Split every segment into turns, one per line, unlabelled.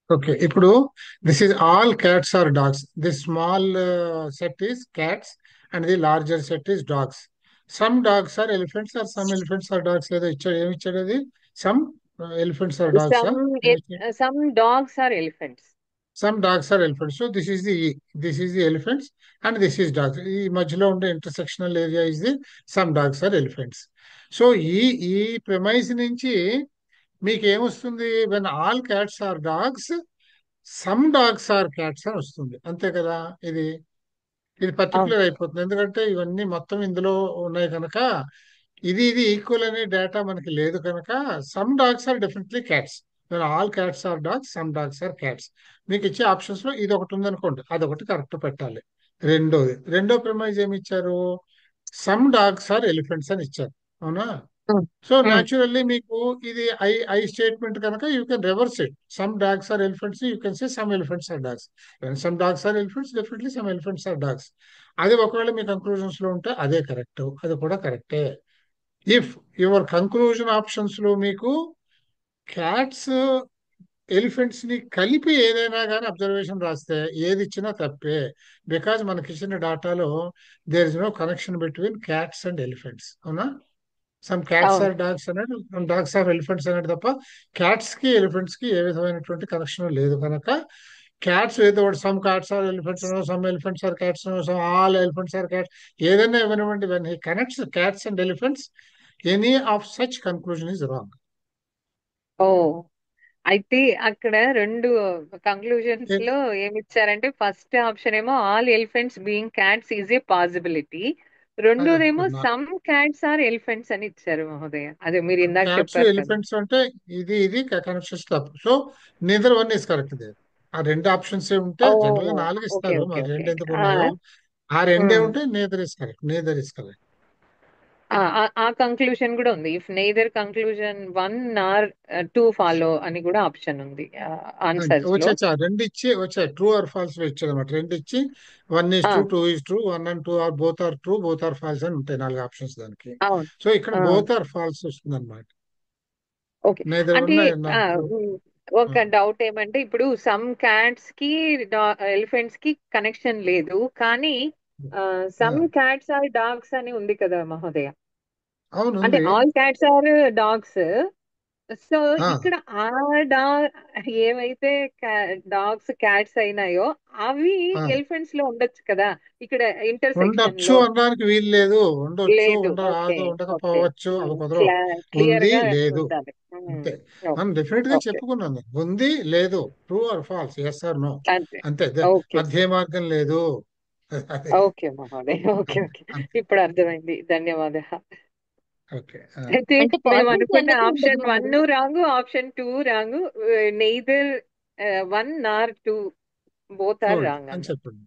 Okay. ఇప్పుడు this is all cats are dogs. This small set is cats and the larger set is dogs. Some dogs are elephants or some elephants are dogs. ఏదో ఇచ్చాడు, ఏమి ఇచ్చాడు అది? Some elephants are dogs.
Some dogs are elephants.
Some dogs are elephants. So this is the elephants and this is dogs. ఈ మధ్యలో ఉండే intersectional area is the some dogs are elephants. So ఈ ఈ ప్రిమైస్ నుంచి మీకు ఏమొస్తుంది? When all cats are dogs, some dogs are cats అని వస్తుంది. అంతే కదా? ఇది ఇది
అవును.
పర్టికులర్ అయిపోతుంది. ఎందుకంటే ఇవన్నీ మొత్తం ఇందులో ఉన్నాయి కనుక, ఇది ఈక్వల్ అనే డేటా మనకి లేదు కనుక, some dogs are definitely cats. All cats are dogs, some dogs are cats. మీకు ఇచ్చే ఆప్షన్స్ లో ఇది ఒకటి ఉందనుకోండి, అదొకటి కరెక్ట్ పెట్టాలి. రెండో ప్రిమైజ్ ఏమి ఇచ్చారు? సమ్ డాగ్స్ ఆర్ ఎలిఫెంట్స్ అని ఇచ్చారు. అవునా?
ఉమ్,
సో
ఉమ్.
న్యాచురల్లీ మీకు ఇది ఐ స్టేట్మెంట్ కనుక you can reverse it. Some dogs are elephants, you can say some elephants are dogs. Some dogs are elephants, definitely some elephants are dogs. అది ఒకవేళ మీ conclusions లో ఉంటే అదే కరెక్ట్, అది కూడా కరెక్టే. ఇఫ్ యువర్ కంక్లూజన్ ఆప్షన్స్ లో మీకు క్యాట్స్ ఎలిఫెంట్స్ ని కలిపి ఏదైనా కానీ అబ్జర్వేషన్ రాస్తే ఏది ఇచ్చినా తప్పే. బికాజ్ మనకి ఇచ్చిన డాటాలో there is no connection between cats and elephants. అవునా? సమ్ క్యాట్స్
అవును.
ఆర్ డాగ్స్ అనేది, సమ్ డాగ్స్ ఆర్ ఎలిఫెంట్స్ అనేది తప్ప క్యాట్స్ కి ఎలిఫెంట్స్ కి ఏ విధమైనటువంటి కనెక్షన్ లేదు కనుక, క్యాట్స్ ఏదో ఒకటి, some cats are elephants, some elephants are cats, some all elephants are cats, ఏదైనా ఇవ్వనివ్వండి, when he connects cats and elephants, any of such conclusion is wrong.
ఓ, అయితే అక్కడ రెండు కంక్లూజన్స్ లో ఏమి ఇచ్చారంటే, ఫస్ట్ ఆప్షన్ ఏమో all elephants being cats is a possibility,
అది
రెండోదేమో
అనుకున్నా.
సమ్ క్యాట్స్ ఆర్ ఎలిఫెంట్స్ అని ఇచ్చారు మహోదయ. అదే మీరు ఇందాక
క్యాట్స్
చెప్పారు కదా.
ఎలిఫెంట్స్ అంటే ఇది కనెక్షన్స్ తప్పు. So neither one is correct there. ఆ రెండు ఆప్షన్స్ ఉంటే
ఓ,
జనరల్ గా నాలుగు
ఓకే
ఇస్తారు,
ఓకే
మరి
ఓకే
రెండు
ఓకే.
ఎందుకు ఉన్నాయో. ఆ రెండే
ఉమ్.
ఉంటే neither is correct, neither is correct.
ఆ కంక్లూజన్ కూడా ఉంది. If neither conclusion one or two follow అని కూడా ఆప్షన్ ఉంది
అంతే
ఆన్సర్స్ లో.
వచ్చా రెండు ఇచ్చి వచ్చాయి, ట్రూ ఆర్ ఫాల్స్ లో ఇచ్చాడు అనమాట. రెండు ఇచ్చి one is
uh,
true, two is true, one and two are both are true, both are false అని ఉంటాయి నాలుగు ఆప్షన్స్ దానికి.
అవును.
సో ఇక్కడ
ఆ,
బోత్ ఆర్ ఫాల్స్ వస్తుంది అనమాట.
ఓకే.
నేదర్
అంటే
వన్ నాట్ ట్రూ.
ఉమ్, ఒక డౌట్ ఏమంటే, ఇప్పుడు సమ్ క్యాట్స్ కి ఎలిఫెంట్స్ కి కనెక్షన్ లేదు, కానీ సమ్ క్యాట్స్ ఆర్ డాగ్స్ అని ఉంది కదా మహోదయ.
అవును
అంటే
ఉంది.
All cats are dogs. So
uh,
ఇక్కడ ఆ డా ఏవైతే డాగ్స్ క్యాట్స్ అయినాయో అవి
ఆ.
ఎలిఫెంట్స్ లో ఉండొచ్చు కదా, ఇక్కడ ఇంటర్సెక్షన్
ఉండొచ్చు
లో.
అనడానికి వీలు లేదు. ఉండొచ్చు,
లేదు. ఓకే. ఓకే.
ఉండకపోవచ్చు, అవి కుదరవు.
క్లియర్
ఉంది,
గా
లేదు,
ఉండాలి.
అంతే. మనం
ఓకే.
డెఫినెట్ గా
ఓకే.
చెప్పుకున్నాం, ఉంది, లేదు, true or false, yes or no.
అంతే.
అంతే.
ఓకే.
మధ్య మార్గం లేదు. అదే.
ఓకే మహోదయ్. ఓకే.
అంతే
ఓకే.
అంతే.
ఇప్పుడు అర్థమైంది. ధన్యవాదాలు.
ఓకే.
అయితే
అంటే
మేము
పాసిబిలిటీ
అనుకున్న
అన్నది ఉండదు
ఆప్షన్ వన్
మహోదయ్.
Wrong, option two wrong, neither one or two, both
true
or wrong
అని
అన్నారు.
చెప్పండి.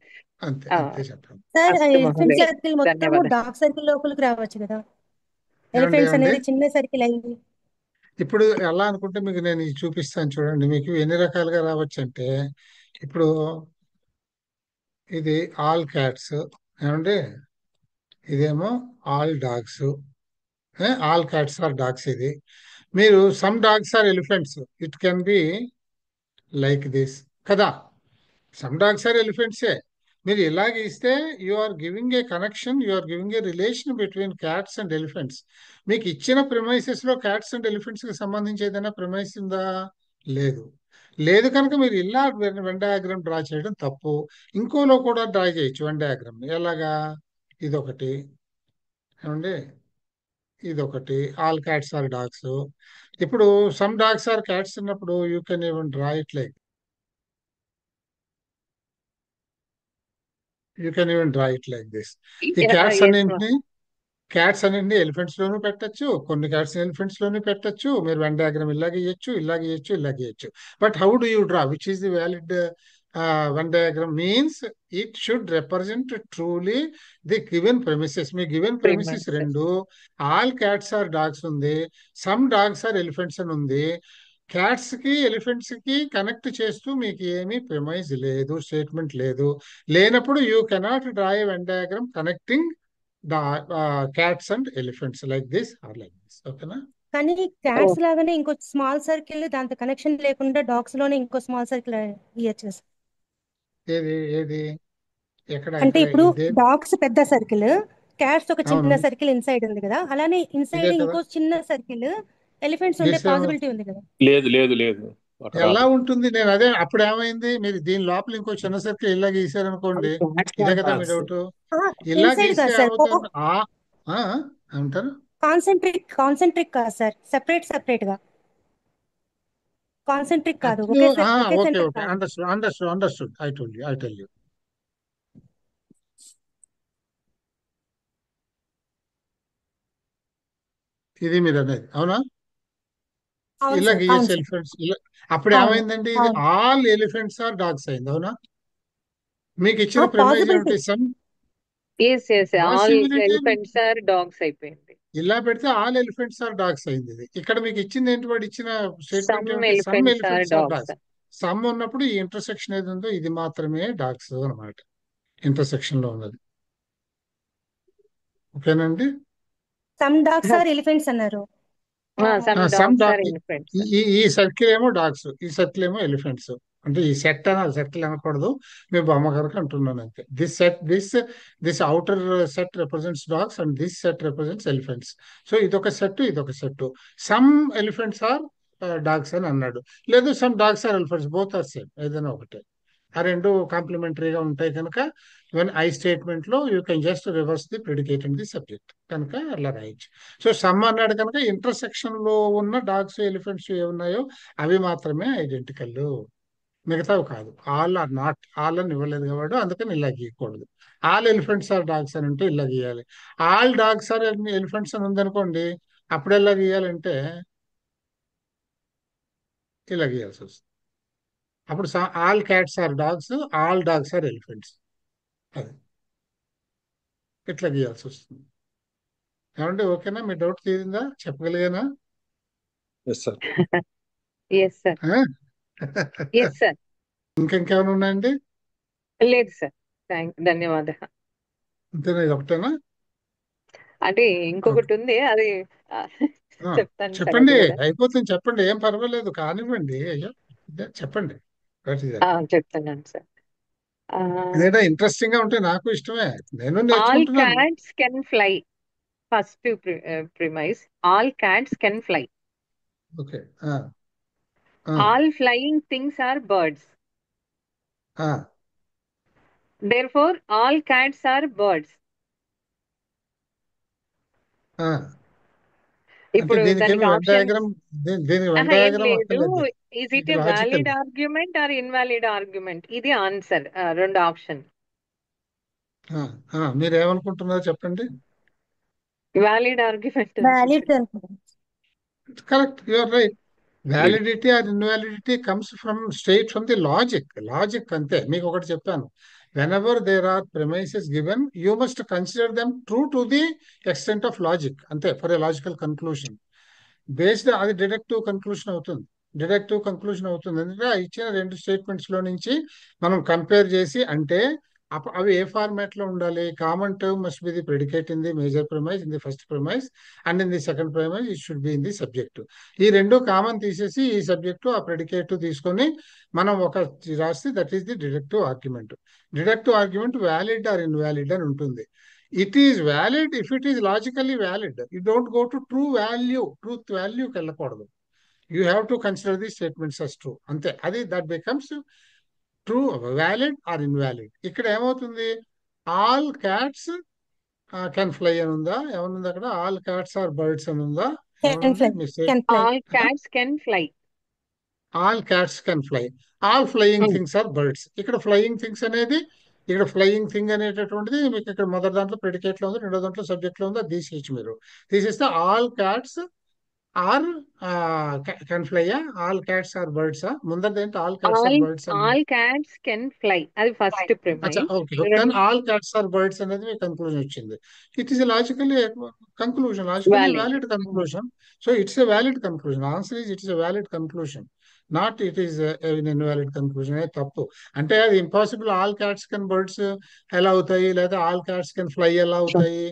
అంతే
ఆ,
అంతే చెప్పండి.
సార్
అస్తు
ఎలిఫెంట్
మహోదయ్.
సర్కిల్ మొత్తము
ధన్యవాదాలు.
డార్క్ సర్కిల్ లోపలికి రావచ్చు కదా.
ఏమండి
ఎలిఫెంట్స్
ఏమండి?
అనేది చిన్న సర్కిల్ అయింది.
ఇప్పుడు ఎలా అనుకుంటే మీకు నేను ఇది చూపిస్తాను చూడండి, మీకు ఎన్ని రకాలుగా రావచ్చు అంటే, ఇప్పుడు ఇది ఆల్ క్యాట్స్, ఏమండి? ఇదేమో all dogs, all cats are dogs. ఇది మీరు some dogs are elephants, it can be like this కదా. సమ్ డాగ్స్ ఆర్ ఎలిఫెంట్సే. మీరు ఇలాగ ఇస్తే you are giving a connection, you are giving a relation between cats and elephants. మీకు ఇచ్చిన premises లో క్యాట్స్ అండ్ ఎలిఫెంట్స్ కి సంబంధించి ఏదైనా ప్రిమైస్ ఉందా? లేదు. లేదు కనుక మీరు ఇలా వెన్ డయాగ్రామ్ డ్రా చేయడం తప్పు. ఇంకోలో కూడా డ్రా చేయొచ్చు వెన్ డయాగ్రామ్. ఎలాగా? ఇదొకటి, ఏమండి? ఇదొకటి, ఆల్ క్యాట్స్ ఆర్ డాగ్స్. ఇప్పుడు సమ్ డాగ్స్ ఆర్ క్యాట్స్ ఉన్నప్పుడు you can even draw it like, this. ఈ క్యాట్స్
ఎస్.
అన్నింటినీ క్యాట్స్ అన్నింటినీ ఎలిఫెంట్స్ లోనూ పెట్టచ్చు, కొన్ని క్యాట్స్ ఎలిఫెంట్స్ లోనూ పెట్టచ్చు. మీరు వెన్ డయాగ్రామ్ ఇలాగ ఇవ్వచ్చు, ఇలాగ ఇవ్వచ్చు, ఇలాగ ఇవ్వచ్చు. But how do you draw, which is the valid Venn diagram? Means it should represent truly the given premises. Me given premises
premises.
రెండు, ఆల్ క్యాట్స్ ఆర్ డాగ్స్ ఉంది, సమ్ డాగ్స్ ఆర్ ఎలిఫెంట్స్ అని ఉంది. Cats కి elephants కి connect చేస్తూ మీకు ఏమీ premise లేదు, స్టేట్మెంట్ లేదు. లేనప్పుడు you cannot draw A Venn diagram connecting the cats and elephants like this or like this. ఓకేనా?
కానీ
ఓ
క్యాట్స్ లాగానే ఇంకో స్మాల్ సర్కిల్ దాంతో కనెక్షన్ లేకుండా డాగ్స్ లోనే ఇంకో స్మాల్ సర్కిల్ ఇవ్వచ్చు.
ఏది ఏది ఎక్కడ
అంటే
ఎక్కడ
ఇప్పుడు
ఇదే?
డాగ్స్ పెద్ద సర్కిల్, క్యాట్స్ ఒక
అవును,
చిన్న సర్కిల్ ఇన్సైడ్ ఉంది కదా, అలానే
ఇదే
ఇన్సైడ్
కదా.
ఇంకో చిన్న సర్కిల్ ఎలిఫెంట్స్ ఉండే
గిడ్స్ ఏమో
పాసిబిలిటీ ఉంది కదా.
లేదు లేదు లేదు, అటు
ఎలా
రాదు.
ఉంటుంది? నేను అదే అప్పుడు ఏమైంది, మీరు దీని లోపల ఇంకో చిన్న సర్కిల్ ఇలా గీసారనుకోండి,
క్యాట్స్
ఇదే
ఆర్
కదా మీ
డాగ్స్.
డౌట్. ఇలా
ఇన్సైడ్
గీస్తే
కాదు సార్,
ఏమవుతుంది? ఆ, ఏమంటారు?
కాన్సెంట్రిక్ కాదు సార్, సెపరేట్ గా. కాన్సెంట్రిక్ కాదు,
అప్పుడు
ఒకే
ఓకే
సెంటర్
ఓకే,
కాదు.
అండర్స్టూడ్. I tell you. ఇది మీరు అనేది అవునా?
అవును
ఇలా
సార్, అవును
గీసే
సార్,
ఎలిఫెంట్స్ ఇలా. అప్పుడు
అవును
ఏమైందండి, ఇది
అవును.
ఆల్ ఎలిఫెంట్స్ ఆర్ డాగ్స్ అయింది, అవునా? మీకు ఇచ్చిన ప్రిమైజ్
పాసిబిలిటీ.
ఏమిటి? Some
S S, all
possibility.
Elephants are dogs అయిపోయింది.
ఇలా పెడితే ఆల్ ఎలిఫెంట్స్ ఆర్ డాగ్స్ అయింది. ఇది ఇక్కడ మీకు ఇచ్చింది ఏంటి? వాడు ఇచ్చిన స్టేట్మెంట్
సమ్
ఏమిటి? Some
elephants are
elephants are
dogs.
Dogs. Some ఉన్నప్పుడు ఈ ఇంటర్సెక్షన్ ఏది ఉందో ఇది మాత్రమే డాగ్స్ అన్నమాట. ఇంటర్సెక్షన్ లో ఉన్నది. ఓకేనండి.
సమ్ డాగ్స్ ఆర్ ఎలిఫెంట్స్ అన్నారు.
Some
some
dogs
dog,
are elephants.
ఈ ఈ ఈ సర్కిల్ ఏమో డాగ్స్, ఈ సర్కిల్ ఏమో ఎలిఫెంట్స్. అంటే ఈ సెట్ అనాలి, సర్కిల్ అనకూడదు. మీ బొమ్మ గారికి అంటున్నాను అంతే. This outer set represents dogs and this set represents elephants. So ఇదొక set. Some elephants are dogs అని అన్నాడు. లేదు, some dogs are elephants, both are same, ఏదైనా ఒకటే. ఆ రెండు కాంప్లిమెంటరీగా ఉంటాయి కనుక ఈవెన్ ఐ స్టేట్మెంట్ లో you can just reverse the predicate and the subject కనుక అలా రాయొచ్చు. సో సమ్ అన్నాడు కనుక ఇంటర్సెక్షన్ లో ఉన్న డాగ్స్ ఎలిఫెంట్స్ ఏ ఉన్నాయో అవి మాత్రమే ఐడెంటికల్, మిగతావి కాదు. ఆల్ ఆర్ నాట్, ఆల్ అని ఇవ్వలేదు కాబట్టి అందుకని ఇలా గీయకూడదు. ఆల్ ఎలిఫెంట్స్ ఆర్ డాగ్స్ అని ఉంటే ఇలా గీయాలి. ఆల్ డాగ్స్ ఆర్ ఎలిఫెంట్స్ అని ఉందనుకోండి, అప్పుడు ఎలా గీయాలంటే ఇలా గీయాల్సి వస్తుంది. అప్పుడు all cats are dogs, all dogs are elephants, అది ఇట్లా గీయాల్సి వస్తుంది. ఏమంటే ఓకేనా? మీ డౌట్ తీరిందా? చెప్పగలిగానా?
Yes sir.
Yes sir.
ఆ?
Yes sir.
ఇంకేమైనా ఉన్నాయండి?
లేదు సార్. ధన్యవాదాలు.
అంతేనా? ఇది ఒకటేనా?
అంటే
ఓకే.
ఇంకొకటి ఉంది, అది ఆ,
ఆ,
చెప్తాను తర్వాత
చెప్పండి,
కదా.
అయిపోతుంది, చెప్పండి, ఏం పర్వాలేదు, కానివ్వండి. అయ్యో, చెప్పండి. What is that?
చెప్తున్నాను సార్.
ఏదైనా ఇంట్రెస్టింగ్ గా ఉంటే నాకు ఇష్టమే, నేను
ఆల్
నేర్చుకుంటున్నాను.
Cats can fly. First premise, all cats can fly.
Okay. ఆ, ఆ,
all flying things are birds.
ఆ,
therefore all cats are birds.
ఆ. అంటే
ఇప్పుడు
దీనికేమి
దానికి
వెన్
ఆప్షన్స్
డయాగ్రామ్, దీనికి వెన్
ఏం
డయాగ్రామ్
లేదు.
అక్కర్లేదు.
ఈజ్ ఇట్
ఇది
a
logical.
Valid argument or invalid argument? ఇది ఆన్సర్, రెండు ఆప్షన్.
మీరు ఏమనుకుంటున్నారో చెప్పండి.
వ్యాలిడ్ ఆర్గ్యుమెంట్ అని
వ్యాలిడ్
చెప్పి.
అనుకుంటాను.
Correct, you are right. Validity or invalidity comes straight from the logic అంతే. మీకు ఒకటి చెప్పాను, whenever there are premises given you must consider them true to the extent of logic, అంతే, for a logical conclusion. Based అది deductive conclusion అవుతుంది. ఎందుకంటే ఆ ఇచ్చిన రెండు స్టేట్మెంట్స్ లో నుంచి మనం కంపేర్ చేసి, అంటే అవి ఏ ఫార్మాట్ లో ఉండాలి? Common term must be the predicate in the major premise, in the first premise, and in the second premise it should be in the subject. ఈ రెండు కామన్ తీసేసి ఈ సబ్జెక్టు ఆ ప్రెడికేట్ తీసుకొని మనం ఒక రాస్తే that is the deductive argument valid or invalid అని ఉంటుంది. It is valid if it is logically valid. You don't go to truth వాల్యూకి వెళ్ళకూడదు. You have to consider the statements as true, అంతే. అది that becomes true, valid or invalid. ఇక్కడ ఏమవుతుంది? All cats can fly అని ఉందా? ఏమనుంది అక్కడ? ఆల్ క్యాట్స్ ఆర్ బర్డ్స్ అని ఉందా?
కెన్
ఏమనుంది
ఫ్లై,
మీ state?
Can fly.
All cats can fly.
All cats can fly, all flying things are birds. ఇక్కడ ఫ్లయింగ్ థింగ్స్ అనేది, ఇక్కడ ఫ్లయింగ్ థింగ్ అనేటటువంటిది మీకు ఇక్కడ మొదటి దాంట్లో ప్రెడికేట్ లో ఉంది, రెండో దాంట్లో సబ్జెక్ట్ లో ఉంది. అది తీసేయచ్చు మీరు. తీసేస్తే all cats are can fly, all cats are birds, ముందర ఏంటి? All cats are
all
birds అని.
ఆల్ క్యాట్స్ కెన్ ఫ్లై, అది ఫస్ట్
అచ్చా,
premise.
Okay. Then all cats are birds అనేది మీ కన్క్లూజన్ వచ్చింది. It is logically logically
valid.
Valid conclusion. So it's a valid conclusion. Answer is it is a valid conclusion, not it is invalid conclusion. అనేది తప్పు. అంటే అది impossible. All cats can birds ఎలా అవుతాయి? లేదా ఆల్ క్యాట్స్ కెన్ ఫ్లై ఎలా అవుతాయి?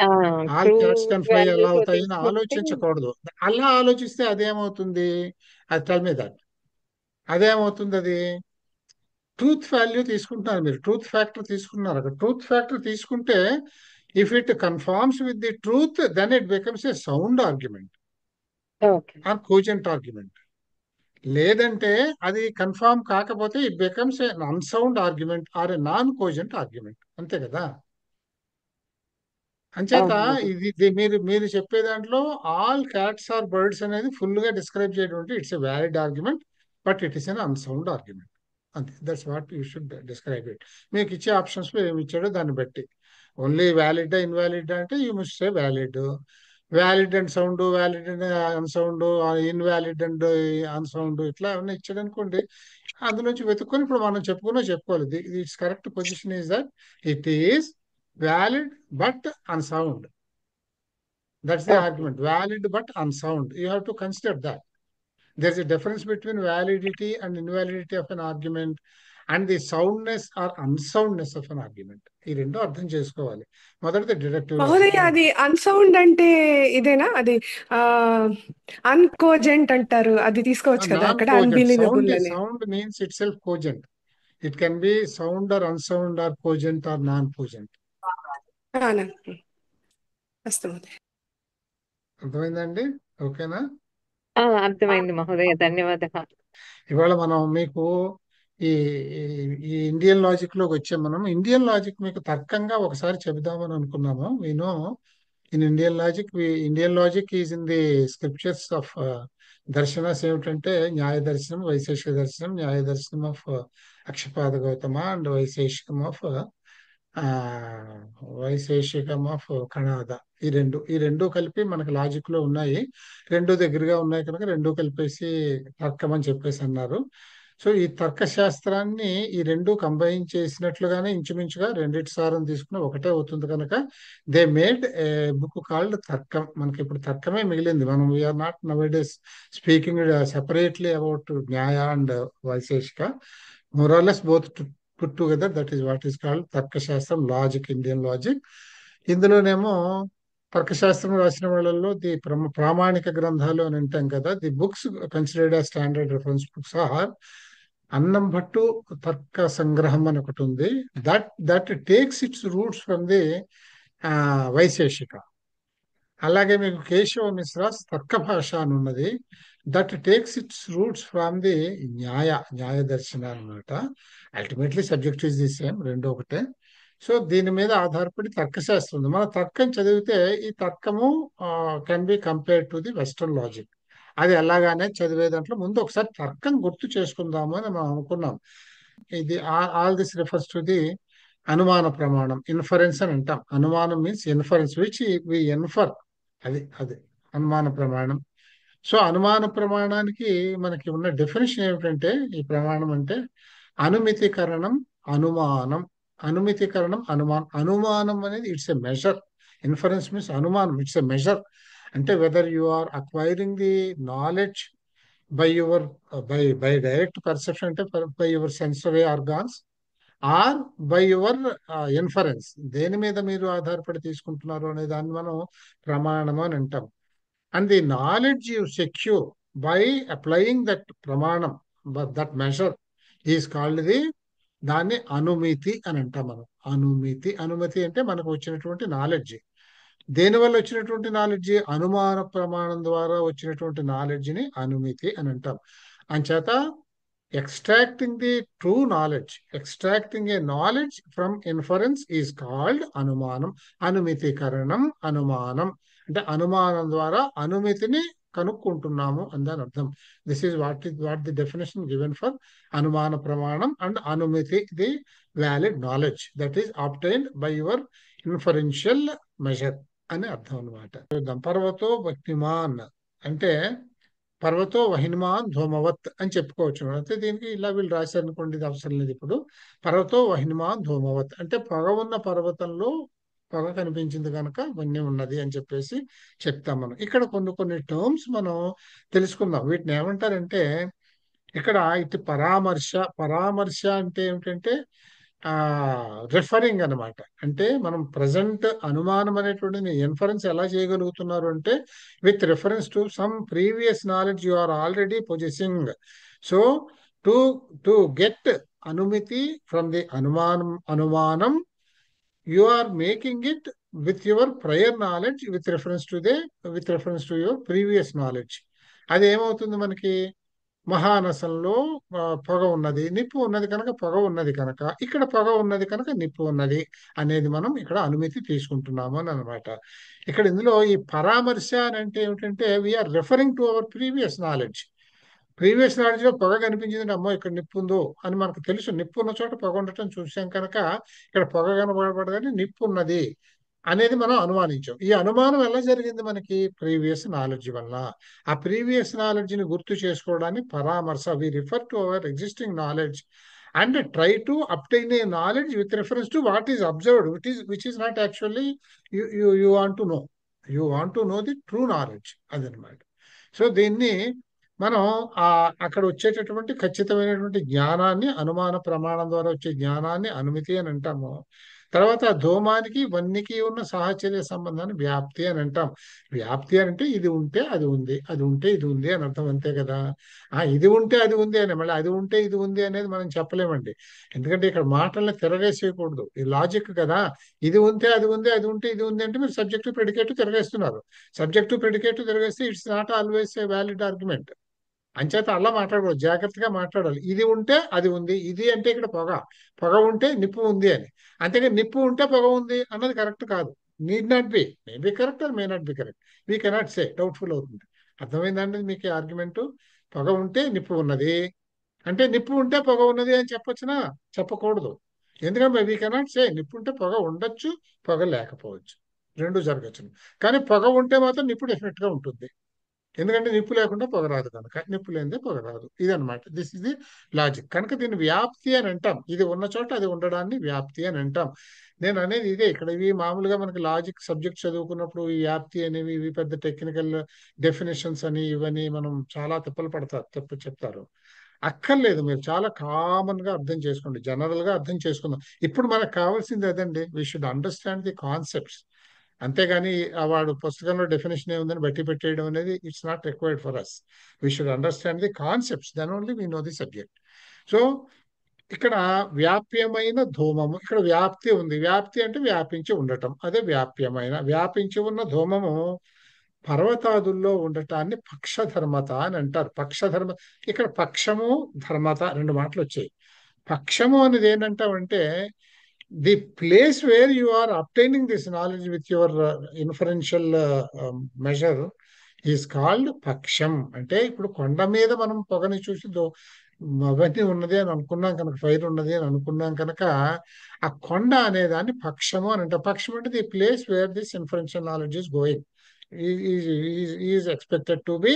All
true
cats can fly ఎలా
వాల్యూతో
అవుతాయి అని
తీసుకుంటే
ఆలోచించకూడదు. అలా ఆలోచిస్తే అదేమవుతుంది? అది టెల్ మీ దట్. అదేమవుతుంది అది? ట్రూత్ వాల్యూ తీసుకుంటున్నారు మీరు, ట్రూత్ ఫ్యాక్టర్ తీసుకున్నారు. అక్కడ ట్రూత్ ఫ్యాక్టర్ తీసుకుంటే if it conforms with the truth then it becomes a sound argument
okay.
Or cogent argument. లేదంటే అది కన్ఫార్మ్ కాకపోతే it becomes an unsound argument or a non cogent argument. అంతే కదా. అంచేత
అవును.
ఇది మీరు మీరు చెప్పే దాంట్లో ఆల్ క్యాట్స్ ఆర్ బర్డ్స్ అనేది ఫుల్ గా డిస్క్రైబ్ చేయడం అంటే it's a valid argument, but it is an unsound argument. అంతే, what you you should describe it. మీకు ఇచ్చే ఆప్షన్స్ లో ఏమి ఇచ్చాడో దాన్ని బట్టి ఓన్లీ వ్యాలిడ్ ఇన్వాలిడ్ అంటే you must say valid. Valid and sound, valid and unsound, invalid and unsound ఇట్లా ఏమన్నా ఇచ్చాడు అనుకోండి, అందులోంచి వెతుక్కొని ఇప్పుడు మనం చెప్పుకోవాలి. It's correct position is that it is valid but unsound. That's the
okay.
argument. Valid but unsound. You have to consider that. There's a difference between validity and invalidity of an argument and the soundness or unsoundness of an argument. ఈ రెండు అర్థం చేసుకోవాలి. మొదటిది deductive
మహోదయ,
logic.
అది unsound అంటే ఇదేనా? అది అన్కోజెంట్ అంటారు, అది తీసుకోవచ్చు కదా
నాన్
అక్కడ,
కోజెంట్.
అన్బిలీవబుల్ అని.
Sound means it self cogent. It can be sound or unsound or cogent or non cogent.
అస్తు మహోదయ.
అర్థమైందండి? ఓకేనా?
అర్థమైంది మహోదయ, ధన్యవాదాలు.
ఇవాళ మనం మీకు ఈ ఈ ఇండియన్ లాజిక్ లోకి వచ్చాం. మనం ఇండియన్ లాజిక్ మీకు తర్కంగా ఒకసారి చెబుదామని అనుకున్నాము. In Indian logic is in the scriptures of darshanas. ఏమిటంటే న్యాయ దర్శనం, వైశేషిక దర్శనం, న్యాయ దర్శనం ఆఫ్ అక్షపాద గౌతమ అండ్ వైశేషికం ఆఫ్ కణాద. ఈ రెండు కలిపి మనకి లాజిక్ లో ఉన్నాయి. రెండు దగ్గరగా ఉన్నాయి కనుక రెండు కలిపేసి తర్కం అని చెప్పేసి అన్నారు. సో ఈ తర్క శాస్త్రాన్ని ఈ రెండు కంబైన్ చేసినట్లుగానే ఇంచుమించుగా రెండిటి సారం తీసుకుని ఒకటే అవుతుంది కనుక they made a book called Tarkam. మనకి ఇప్పుడు తర్కమే మిగిలింది. మనం we are not nowadays speaking separately about Nyaya and Vaisheshika. More or less both put together, that is what is called Tarkashastram, logic, Indian logic. ఇందులోనేమో తర్కశాస్త్రం రాసిన వాళ్ళల్లో ది ప్రామాణిక గ్రంథాలు అని అంటాం కదా, the books considered as standard reference books are Annambhatta Tarka Sangraham అని ఒకటి ఉంది. That takes its roots from the Vaisheshika. అలాగే మీకు కేశవ మిశ్రాస్ తర్క భాష అని ఉన్నది. That takes its roots from the న్యాయ దర్శన అనమాట. Ultimately subject is the same, రెండు ఒకటే. సో దీని మీద ఆధారపడి తర్కశాస్త్రం ఉంది. మన తర్కం చదివితే ఈ తర్కము can be compared to the western logic. అది ఎలాగానే చదివే దాంట్లో ముందు ఒకసారి తర్కం గుర్తు చేసుకుందాము అని మనం అనుకున్నాం. ఇది all this refers to the అనుమాన ప్రమాణం, ఇన్ఫరెన్స్ అని అంటాం. అనుమానం means inference which we infer. అది అనుమాన ప్రమాణం. సో అనుమాన ప్రమాణానికి మనకి ఉన్న డెఫినేషన్ ఏమిటంటే, ఈ ప్రమాణం అంటే అనుమితికరణం, అనుమానం. అనుమానం అనేది it's a measure. Inference means అనుమానం, ఇట్స్ ఎ మెజర్. అంటే whether you are acquiring the knowledge by your by direct perception, అంటే by your sensory organs, or by your inference, దేని మీద మీరు ఆధారపడి తీసుకుంటున్నారు అనే దాన్ని మనం ప్రమాణము అని అంటాం. And the knowledge you secure by applying that pramanam, that measure, is called దాన్ని అనుమితి అని అంటాం మనం. అనుమతి అంటే మనకు వచ్చినటువంటి నాలెడ్జ్. దేనివల్ల వచ్చినటువంటి నాలెడ్జ్? అనుమాన ప్రమాణం ద్వారా వచ్చినటువంటి నాలెడ్జ్ని అనుమితి అని అంటాం. అంచేత extracting the true knowledge, extracting a knowledge from inference is called అనుమానం. అనుమితికరణం, అనుమానం అంటే అనుమానం ద్వారా అనుమితిని కనుక్కుంటున్నాము అని దాని అర్థం. This is what the definition given for అనుమాన ప్రమాణం అండ్ అనుమితి, the valid knowledge that is obtained by your inferential measure అని అర్థం అనమాట. పర్వతో వహ్నిమాన్ అంటే పర్వతో వహ్నిమాన్ ధూమవత్ అని చెప్పుకోవచ్చు. అయితే దీనికి ఇలా వీళ్ళు రాశారు అనుకోండి, ఇది అవసరం లేదు ఇప్పుడు. పర్వతో వహ్నిమాన్ ధూమవత్ అంటే పొగ ఉన్న పర్వతంలో పొగ కనిపించింది కనుక వన్యం ఉన్నది అని చెప్పేసి చెప్తాం మనం. ఇక్కడ కొన్ని టర్మ్స్ మనం తెలుసుకుందాం. వీటిని ఏమంటారంటే, ఇక్కడ ఇటు పరామర్శ అంటే ఏమిటంటే రిఫరింగ్ అన్నమాట. అంటే మనం ప్రజెంట్ అనుమానం అనేటువంటిది ఇన్ఫరెన్స్ ఎలా చేయగలుగుతున్నారు అంటే with reference to some previous knowledge you are already possessing. So to to get అనుమితి ఫ్రమ్ ది అనుమానం you are making it with your prior knowledge with reference to your previous knowledge. అది ఏమవుతుంది మనకి? మహానసంలో పొగ ఉన్నది, నిప్పు ఉన్నది కనుక పొగ ఉన్నది కనుక ఇక్కడ పొగ ఉన్నది కనుక నిప్పు ఉన్నది అనేది మనం ఇక్కడ అనుమతి తీసుకుంటున్నాము అని అనమాట. ఇక్కడ ఇందులో ఈ పరామర్శ అని అంటే ఏమిటంటే we are referring to our previous knowledge లో పొగ కనిపించింది, అమ్మో ఇక్కడ నిప్పు ఉందో అని మనకు తెలుసు. నిప్పు ఉన్న చోట పొగ ఉండటం చూసాం కనుక ఇక్కడ పొగ కనబడబడదని నిప్పు ఉన్నది అనేది మనం అనుమానించాం. ఈ అనుమానం ఎలా జరిగింది? మనకి ప్రీవియస్ నాలెడ్జ్ వల్ల. ఆ ప్రీవియస్ నాలెడ్జ్ ని గుర్తు చేసుకోవడానికి పరామర్శ, we refer to our existing knowledge and try to obtain a knowledge with reference to what is observed, which is not actually you want to know the true knowledge అదనమాట. So దీన్ని మనం అక్కడ వచ్చేటటువంటి ఖచ్చితమైనటువంటి జ్ఞానాన్ని, అనుమాన ప్రమాణం ద్వారా వచ్చే జ్ఞానాన్ని అనుమితి అని అంటాము. తర్వాత ధూమానికి వన్నికి ఉన్న సాహచర్య సంబంధాన్ని వ్యాప్తి అని అంటాం. వ్యాప్తి అంటే ఇది ఉంటే అది ఉంది, అది ఉంటే ఇది ఉంది అని అర్థం, అంతే కదా. ఇది ఉంటే అది ఉంది అని, మళ్ళీ అది ఉంటే ఇది ఉంది అనేది మనం చెప్పలేమండి. ఎందుకంటే ఇక్కడ మాటల్ని తిరగేసేయకూడదు, ఇది లాజిక్ కదా. ఇది ఉంటే అది ఉంది, అది ఉంటే ఇది ఉంది అంటే మీరు సబ్జెక్టు ప్రెడికేట్ తిరగేస్తున్నారు. సబ్జెక్టు ప్రెడికేట్ తిరగేస్తే it's not always a valid argument. అంచేత అలా మాట్లాడకూడదు, జాగ్రత్తగా మాట్లాడాలి. ఇది ఉంటే అది ఉంది, ఇది అంటే ఇక్కడ పొగ ఉంటే నిప్పు ఉంది అని. అంతేగా నిప్పు ఉంటే పొగ ఉంది అన్నది కరెక్ట్ కాదు. Need not be, may be correct or may not be correct, we cannot say, doubtful అవుతుంది. అర్థమైందండి మీకు ఆర్గ్యుమెంట్? పొగ ఉంటే నిప్పు ఉన్నది అంటే నిప్పు ఉంటే పొగ ఉన్నది అని చెప్పొచ్చునా? చెప్పకూడదు. ఎందుకంటే వీ కెనాట్ సే నిప్పు ఉంటే పొగ ఉండొచ్చు, పొగ లేకపోవచ్చు, రెండు జరగచ్చు. కానీ పొగ ఉంటే మాత్రం నిప్పు డెఫినెట్ గా ఉంటుంది. ఎందుకంటే నిప్పు లేకుండా పొగ రాదు కనుక, నిప్పు లేనిదే పొగ రాదు. ఇదనమాట, దిస్ ఇస్ ది లాజిక్. కనుక దీన్ని వ్యాప్తి అని అంటాం. ఇది ఉన్న చోట అది ఉండడాన్ని వ్యాప్తి అని అంటాం. నేను అనేది ఇదే. ఇక్కడ ఇవి మామూలుగా మనకి లాజిక్ సబ్జెక్ట్ చదువుకున్నప్పుడు ఈ వ్యాప్తి అనేవి ఇవి పెద్ద టెక్నికల్ డెఫినేషన్స్ అని ఇవని మనం చాలా తిప్పలు చెప్తారు. అక్కర్లేదు, మీరు చాలా కామన్ గా అర్థం చేసుకోండి, జనరల్ గా అర్థం చేసుకుందాం. ఇప్పుడు మనకు కావాల్సింది అదండి, we should understand the concepts. అంతేగాని వాడు పుస్తకంలో డెఫినేషన్ ఏముందని బట్టి పెట్టేయడం అనేది it's not required for us. We should understand the concepts, then only we know the subject. So ఇక్కడ వ్యాప్యమైన ధూమము, ఇక్కడ వ్యాప్తి ఉంది. వ్యాప్తి అంటే వ్యాపించి ఉండటం, అదే వ్యాప్యమైన. వ్యాపించి ఉన్న ధూమము పర్వతాదుల్లో ఉండటాన్ని పక్షధర్మత అని అంటారు. ఇక్కడ పక్షము ధర్మత రెండు మాటలు వచ్చాయి. పక్షము అనేది ఏంటంటామంటే the place where you are obtaining this knowledge with your inferential measure is called పక్షం. అంటే ఇప్పుడు కొండ మీద మనం పొగని చూసి అవన్నీ ఉన్నది అని అనుకున్నాం కనుక, ఫైర్ ఉన్నది అని అనుకున్నాం కనుక ఆ కొండ అనే దాన్ని పక్షము అని అంటాం. పక్షం అంటే the place wear this inferential knowledge is going, is expected to be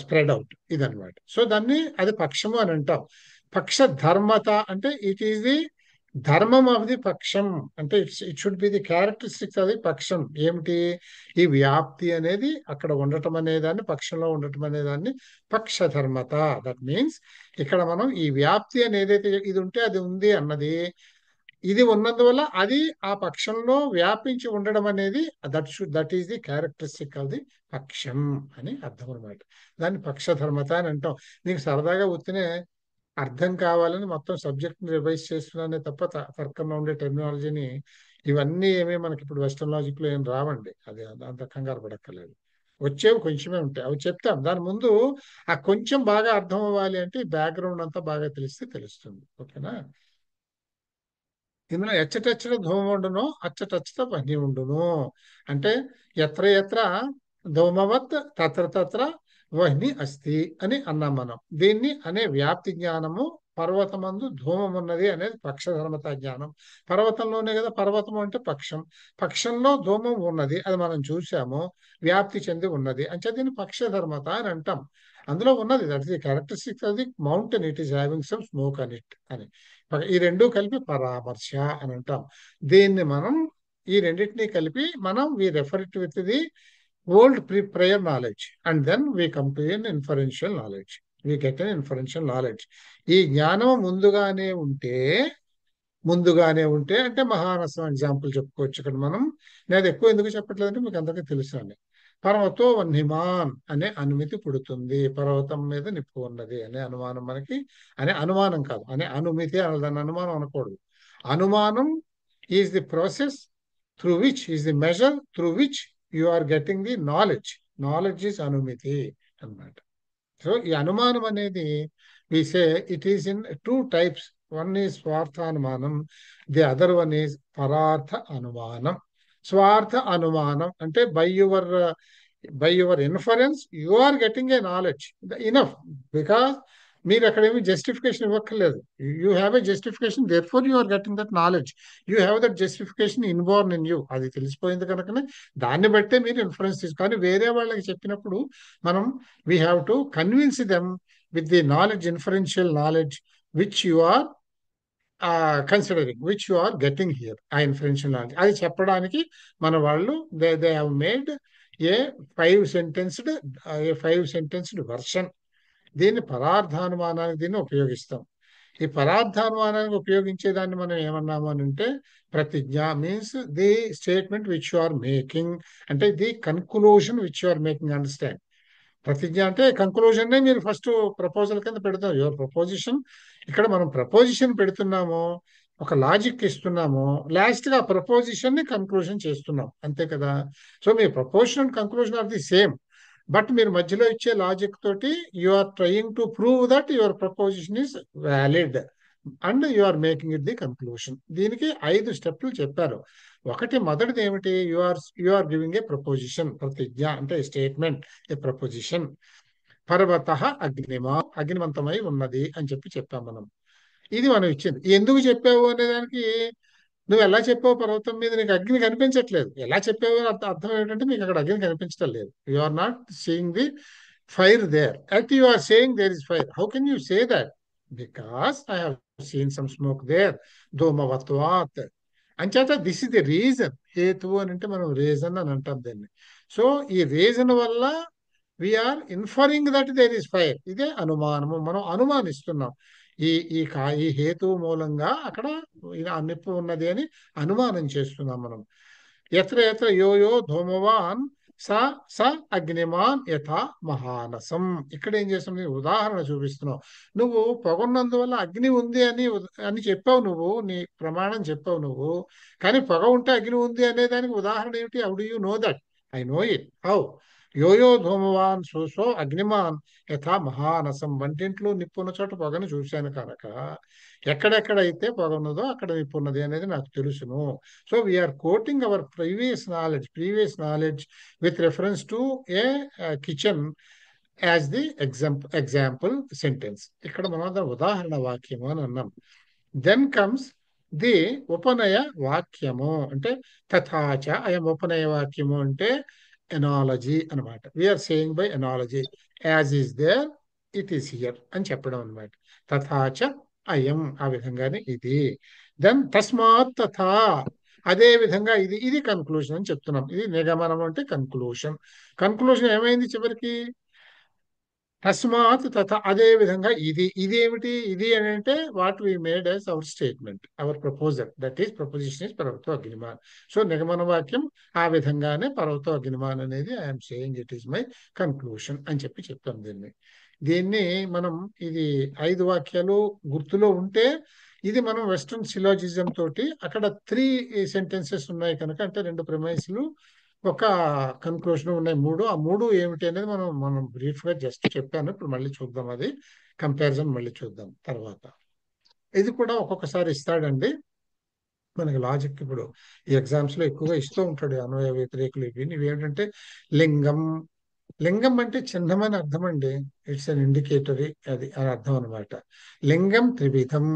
spread out, ఇదనమాట. సో దాన్ని అది పక్షము అని అంటాం. పక్ష ధర్మత అంటే ఇట్ ఈస్ ది ధర్మం ఆఫ్ ది పక్షం, అంటే it should be the characteristics of the పక్షం. ఏమిటి? ఈ వ్యాప్తి అనేది అక్కడ ఉండటం అనేదాన్ని, పక్షంలో ఉండటం అనేదాన్ని పక్ష ధర్మత. దట్ మీన్స్ ఇక్కడ మనం ఈ వ్యాప్తి అని ఏదైతే ఇది ఉంటే అది ఉంది అన్నది, ఇది ఉన్నందువల్ల అది ఆ పక్షంలో వ్యాపించి ఉండడం అనేది that is the characteristic of the పక్షం అని అర్థం అనమాట. దాన్ని పక్షధర్మత అని అంటాం. నీకు సరదాగా వచ్చినే అర్థం కావాలని మొత్తం సబ్జెక్ట్ని రివైజ్ చేస్తున్నానే తప్ప తర్కంలో ఉండే టెర్మినాలజీని ఇవన్నీ ఏమీ మనకి ఇప్పుడు వెస్టర్న్ లాజిక్ లో ఏం రావండి. అది అంత కంగారు పడక్కర్లేదు, వచ్చేవి కొంచెమే ఉంటాయి, అవి చెప్తాం. దాని ముందు ఆ కొంచెం బాగా అర్థం అవ్వాలి అంటే బ్యాక్గ్రౌండ్ అంతా బాగా తెలిస్తే తెలుస్తుంది. ఓకేనా? ఇందులో ఎచ్చటెచ్చట ధూమ ఉండును, అచ్చటచ్చట వహ్ని ఉండును. అంటే ఎత్ర ఎత్ర ధూమవత్ తత్ర తత్ర వహ్ని అస్తి అని అన్నాం మనం. దీన్ని అనే వ్యాప్తి జ్ఞానము. పర్వతమందు ధూమం ఉన్నది అనేది పక్షధర్మత జ్ఞానం. పర్వతంలోనే కదా, పర్వతం అంటే పక్షం, పక్షంలో ధూమం ఉన్నది, అది మనం చూసాము, వ్యాప్తి చెంది ఉన్నది అంటే దీన్ని పక్షధర్మత అని అంటాం. అందులో ఉన్నది that is the characteristics of the mountain, it is having some smoke an it అని. ఈ రెండు కలిపి పరామర్శ అని అంటాం. దీన్ని మనం ఈ రెండింటినీ కలిపి మనం we refer it with the old prior knowledge and then we come to an inferential knowledge, we get an inferential knowledge. ఈ జ్ఞానం ముందుగానే ఉంటే ముందుగానే ఉంటే అంటే మహానసం ఎగ్జాంపుల్ చెప్పుకోవచ్చు ఇక్కడ మనం. నేను ఎక్కువ ఎందుకు చెప్పట్లేదంటే మీకు అందరికీ తెలుసండి. పర్వతో వన్హిమాన్ అనే అనుమతి పుడుతుంది, పర్వతం మీద నిప్పు ఉన్నది అనే అనుమానం మనకి, అనే అనుమానం కాదు అనే అనుమితి దాన్ని అనుమానం అనకూడదు. అనుమానం is the process through which is the measure through which you are getting the knowledge. Knowledge is అనుమితి అన్నమాట. సో ఈ అనుమానం అనేది we say it is in two types. One is Swartha Anumanam, the other one is Parartha Anumanam. Swartha Anumanam ante by your inference you are getting a knowledge enough, because మీరు అక్కడేమి justification ఇవ్వక్కర్లేదు. You have a justification, therefore you are getting that knowledge. You have that justification inborn in you. అది తెలిసిపోయింది కనుకనే దాన్ని బట్టే మీరు inference కానీ వేరే వాళ్ళకి చెప్పినప్పుడు మనం we have to convince them with the knowledge, inferential knowledge, which you are considering, which you are getting here. ఆ ఇన్ఫరెన్షియల్ నాలెడ్జ్ అది చెప్పడానికి మన వాళ్ళు they have made A five sentenced version. దీన్ని పరార్థానుమానానికి దీన్ని ఉపయోగిస్తాం. ఈ పరార్థానుమానానికి ఉపయోగించేదాన్ని మనం ఏమన్నాము అని అంటే ప్రతిజ్ఞ means the statement which you are making, అంటే the conclusion which you are making. Understand? ప్రతిజ్ఞ అంటే కంక్లూజన్ మీరు ఫస్ట్ ప్రపోజల్ కింద పెడతాం. Your proposition. ఇక్కడ మనం ప్రపోజిషన్ పెడుతున్నాము, ఒక లాజిక్ ఇస్తున్నాము, లాస్ట్ గా ప్రపోజిషన్ ని కంక్లూజన్ చేస్తున్నాం, అంతే కదా. సో మీ proposition and conclusion are the same, but మీరు మధ్యలో ఇచ్చే లాజిక్ తోటి you are trying to prove that your proposition is valid and you are making it the conclusion. దీనికి 5 స్టెప్లు చెప్పారు. ఒకటి మొదటిది ఏమిటి? You are giving a proposition. ప్రతిజ్ఞ అంటే స్టేట్మెంట్, ఏ ప్రపోజిషన్. పర్వత అగ్నివంతమై ఉన్నది అని చెప్పాం మనం. ఇది మనం ఇచ్చింది. ఎందుకు చెప్పావు అనే దానికి నువ్వు ఎలా చెప్పావు, పర్వతం మీద నీకు అగ్ని కనిపించట్లేదు, ఎలా చెప్పావు అర్థం ఏంటంటే మీకు అక్కడ అగ్ని కనిపించడం లేదు. You are not seeing the fire there. Act you are saying there is fire. How can you say that? Because I have seen some smoke there. ధూమవత్వాత్ అంచేత దిస్ ఇస్ ది రీజన్. హేతువు అని అంటే మనం రీజన్ అని అంటాం దీన్ని. So ఈ రీజన్ వల్ల we are inferring that there is fire. ఇదే అనుమానము, మనం అనుమానిస్తున్నాం. ఈ హేతువు మూలంగా అక్కడ నిప్పు ఉన్నది అని అనుమానం చేస్తున్నాం మనం. ఎత్ర ఎత్ర యో ధూమవాన్ స అగ్నిమాన్ యథా మహానసం. ఇక్కడ ఏం చేస్తున్నావు? ఉదాహరణ చూపిస్తున్నావు. నువ్వు పొగన్నందువల్ల అగ్ని ఉంది అని చెప్పావు, నువ్వు నీ ప్రమాణం చెప్పావు నువ్వు. కానీ పొగ ఉంటే అగ్ని ఉంది అనే దానికి ఉదాహరణ ఏమిటి? How do you know that? I know it. How? యోయో ధూమవాన్ సో అగ్నిమాన్ యథా మహానసం. వంటింట్లో నిప్పున్న చోట పొగను చూశాను కనుక ఎక్కడెక్కడైతే పొగ ఉన్నదో అక్కడ నిప్పు ఉన్నది అనేది నాకు తెలుసును. So we are quoting our previous knowledge with reference to a kitchen as the example sentence. ఇక్కడ మనం ఉదాహరణ వాక్యము అని అన్నాం. దెన్ కమ్స్ ది ఉపనయ వాక్యము. అంటే తథాచ అయం ఉపనయ వాక్యము అంటే ఎనాలజీ అనమాట. We are saying by analogy, as is there it is here అని చెప్పడం అనమాట. తథాచ అయం, ఆ విధంగానే ఇది. దెన్ తస్మాత్ తథా, అదే విధంగా ఇది కన్క్లూషన్ అని చెప్తున్నాం. ఇది నిగమనం అంటే కన్క్లూషన్. కన్క్లూషన్ ఏమైంది చివరికి? తస్మాత్ తథ, అదే విధంగా ఇదేమిటి? ఇది అని అంటే what we made as our statement, our proposal, that is proposition is పర్వతో అగ్నిమాన్. సో నిగమన వాక్యం ఆ విధంగానే పర్వతో అగ్నిమాన్ అనేది I'm saying it is my conclusion అని చెప్పాం. దీన్ని మనం ఇది 5 వాక్యాలు గుర్తులో ఉంటే ఇది మనం వెస్ట్రన్ సిలాజిజం తోటి అక్కడ 3 సెంటెన్సెస్ ఉన్నాయి కనుక, అంటే 2 ప్రిమైస్లు ఒక కన్క్లూషన్ ఉన్నాయి. ఆ 3 ఏమిటి అనేది మనం బ్రీఫ్ గా జస్ట్ చెప్పాను. ఇప్పుడు మళ్ళీ చూద్దాం, అది కంపారిజన్ మళ్ళీ చూద్దాం తర్వాత. ఇది కూడా ఒక్కొక్కసారి ఇస్తాడండి మనకి లాజిక్. ఇప్పుడు ఈ ఎగ్జామ్స్ లో ఎక్కువగా ఇస్తూ ఉంటాడు అన్వయ వ్యతిరేకులు. ఇవేంటంటే లింగం అంటే చిహ్నం అని అర్థం అండి. ఇట్స్ అన్ ఇండికేటరీ, అది అని అర్థం అనమాట. లింగం త్రివిధం,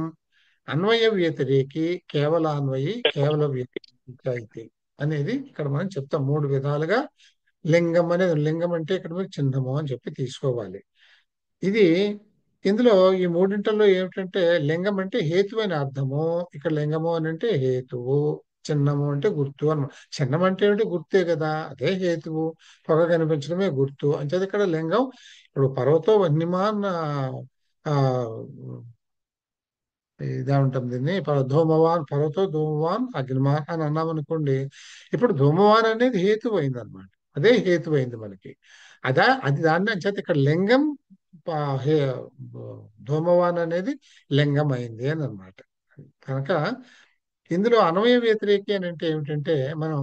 అన్వయ వ్యతిరేకి, కేవలాన్వయి, కేవల వ్యతిరేకి అనేది ఇక్కడ మనం చెప్తాం. 3 విధాలుగా లింగం అంటే ఇక్కడ మీరు చిహ్నము అని చెప్పి తీసుకోవాలి. ఇందులో ఈ 3 ఏమిటంటే లింగం అంటే హేతు అని అర్థము. ఇక్కడ లింగము అని అంటే హేతువు, చిహ్నము అంటే గుర్తు అనమాట. చిహ్నం అంటే ఏమిటి? గుర్తే కదా, అదే హేతువు. పొగ కనిపించడమే గుర్తు. అంచేది ఇక్కడ లింగం. ఇప్పుడు పర్వతో వన్యమాన్ ఇదే ఉంటుంది దీన్ని ధూమవాన్ పర్వతో ధూమవాన్ అగ్నిమాన్ అని అన్నాం అనుకోండి. ఇప్పుడు ధూమవాన్ అనేది హేతు అయింది అనమాట. అదే హేతు అయింది మనకి. అది దాన్ని అంచేత ఇక్కడ లింగం ప- హే ధూమవాన్ అనేది లింగం అయింది అని అనమాట. కనుక ఇందులో అన్వయ వ్యతిరేకి అని అంటే ఏమిటంటే మనం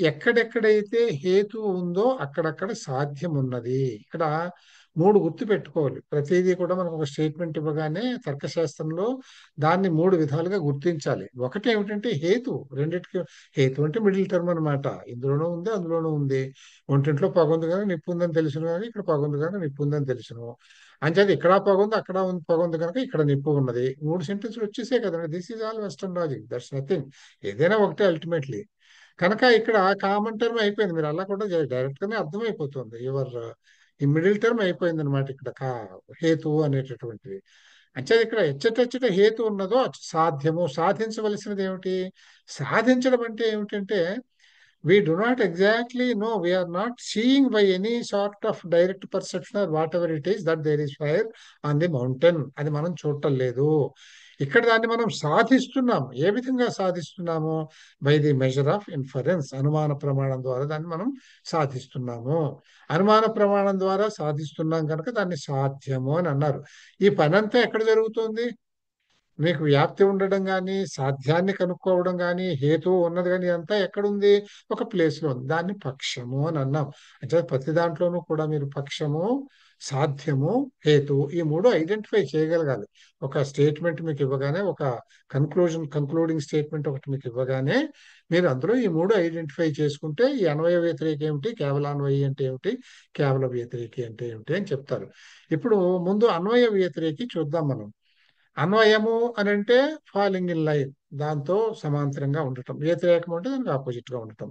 ఎక్కడెక్కడైతే హేతు ఉందో అక్కడక్కడ సాధ్యం ఉన్నది. ఇక్కడ మూడు గుర్తు పెట్టుకోవాలి. ప్రతిదీ కూడా మనకు ఒక స్టేట్మెంట్ ఇవ్వగానే తర్కశాస్త్రంలో దాన్ని మూడు విధాలుగా గుర్తించాలి. ఒకటి ఏమిటంటే హేతు. రెండిటికి హేతు అంటే మిడిల్ టర్మ్ అనమాట. ఇందులోనూ ఉంది, అందులోనూ ఉంది. ఒంటింట్లో పొగ ఉంది కనుక నిప్పు ఉందని తెలుసును, కానీ ఇక్కడ పొగ ఉంది కనుక నిప్పు ఉందని తెలుసును. అంచేది ఇక్కడ పొగ ఉంది, అక్కడ ఉంది పొగ ఉంది కనుక ఇక్కడ నిప్పు ఉన్నది. మూడు సెంటెన్స్లు వచ్చేసే కదండి. This is all western logic, that's nothing. ఏదైనా ఒకటే అల్టిమేట్లీ. కనుక ఇక్కడ కామన్ టర్మ్ అయిపోయింది. మీరు అలా కూడా డైరెక్ట్ గానే అర్థమైపోతుంది. ఈ మిడిల్ టర్మ్ అయిపోయింది అనమాట ఇక్కడ హేతువు అనేటటువంటిది. అంటే ఇక్కడ ఎచ్చటెచ్చట హేతు ఉన్నదో సాధ్యము. సాధించవలసినది ఏమిటి? సాధించడం అంటే ఏమిటంటే we do not exactly know, we are not seeing by any sort of direct perception or whatever it is that there is fire on the mountain. అది మనం చూడటం లేదు. ఇక్కడ దాన్ని మనం సాధిస్తున్నాం. ఏ విధంగా సాధిస్తున్నాము? By the measure of inference. అనుమాన ప్రమాణం ద్వారా దాన్ని మనం సాధిస్తున్నాము. అనుమాన ప్రమాణం ద్వారా సాధిస్తున్నాం కనుక దాన్ని సాధ్యము అని అన్నారు. ఈ పనంతా ఎక్కడ జరుగుతుంది? మీకు వ్యాప్తి ఉండడం కానీ, సాధ్యాన్ని కనుక్కోవడం కానీ, హేతువు ఉన్నది కానీ, అంతా ఎక్కడుంది? ఒక ప్లేస్ లో ఉంది. దాన్ని పక్షము అని అన్నాం. అంటే ప్రతి దాంట్లోనూ కూడా మీరు పక్షము, సాధ్యము, హేతువు ఈ మూడు ఐడెంటిఫై చేయగలగాలి. ఒక స్టేట్మెంట్ మీకు ఇవ్వగానే, ఒక కంక్లూడింగ్ స్టేట్మెంట్ ఒకటి మీకు ఇవ్వగానే మీరు అందులో ఈ మూడు ఐడెంటిఫై చేసుకుంటే ఈ అన్వయ వ్యతిరేక ఏమిటి, కేవలాన్వయి అంటే ఏమిటి, కేవల వ్యతిరేకి అంటే ఏమిటి అని చెప్తారు. ఇప్పుడు ముందు అన్వయ వ్యతిరేకి చూద్దాం మనం. అన్వయము అని అంటే ఫాలింగ్ ఇన్ లైన్, దాంతో సమాంతరంగా ఉండటం. వ్యతిరేకం అంటే దానికి ఆపోజిట్ గా ఉండటం.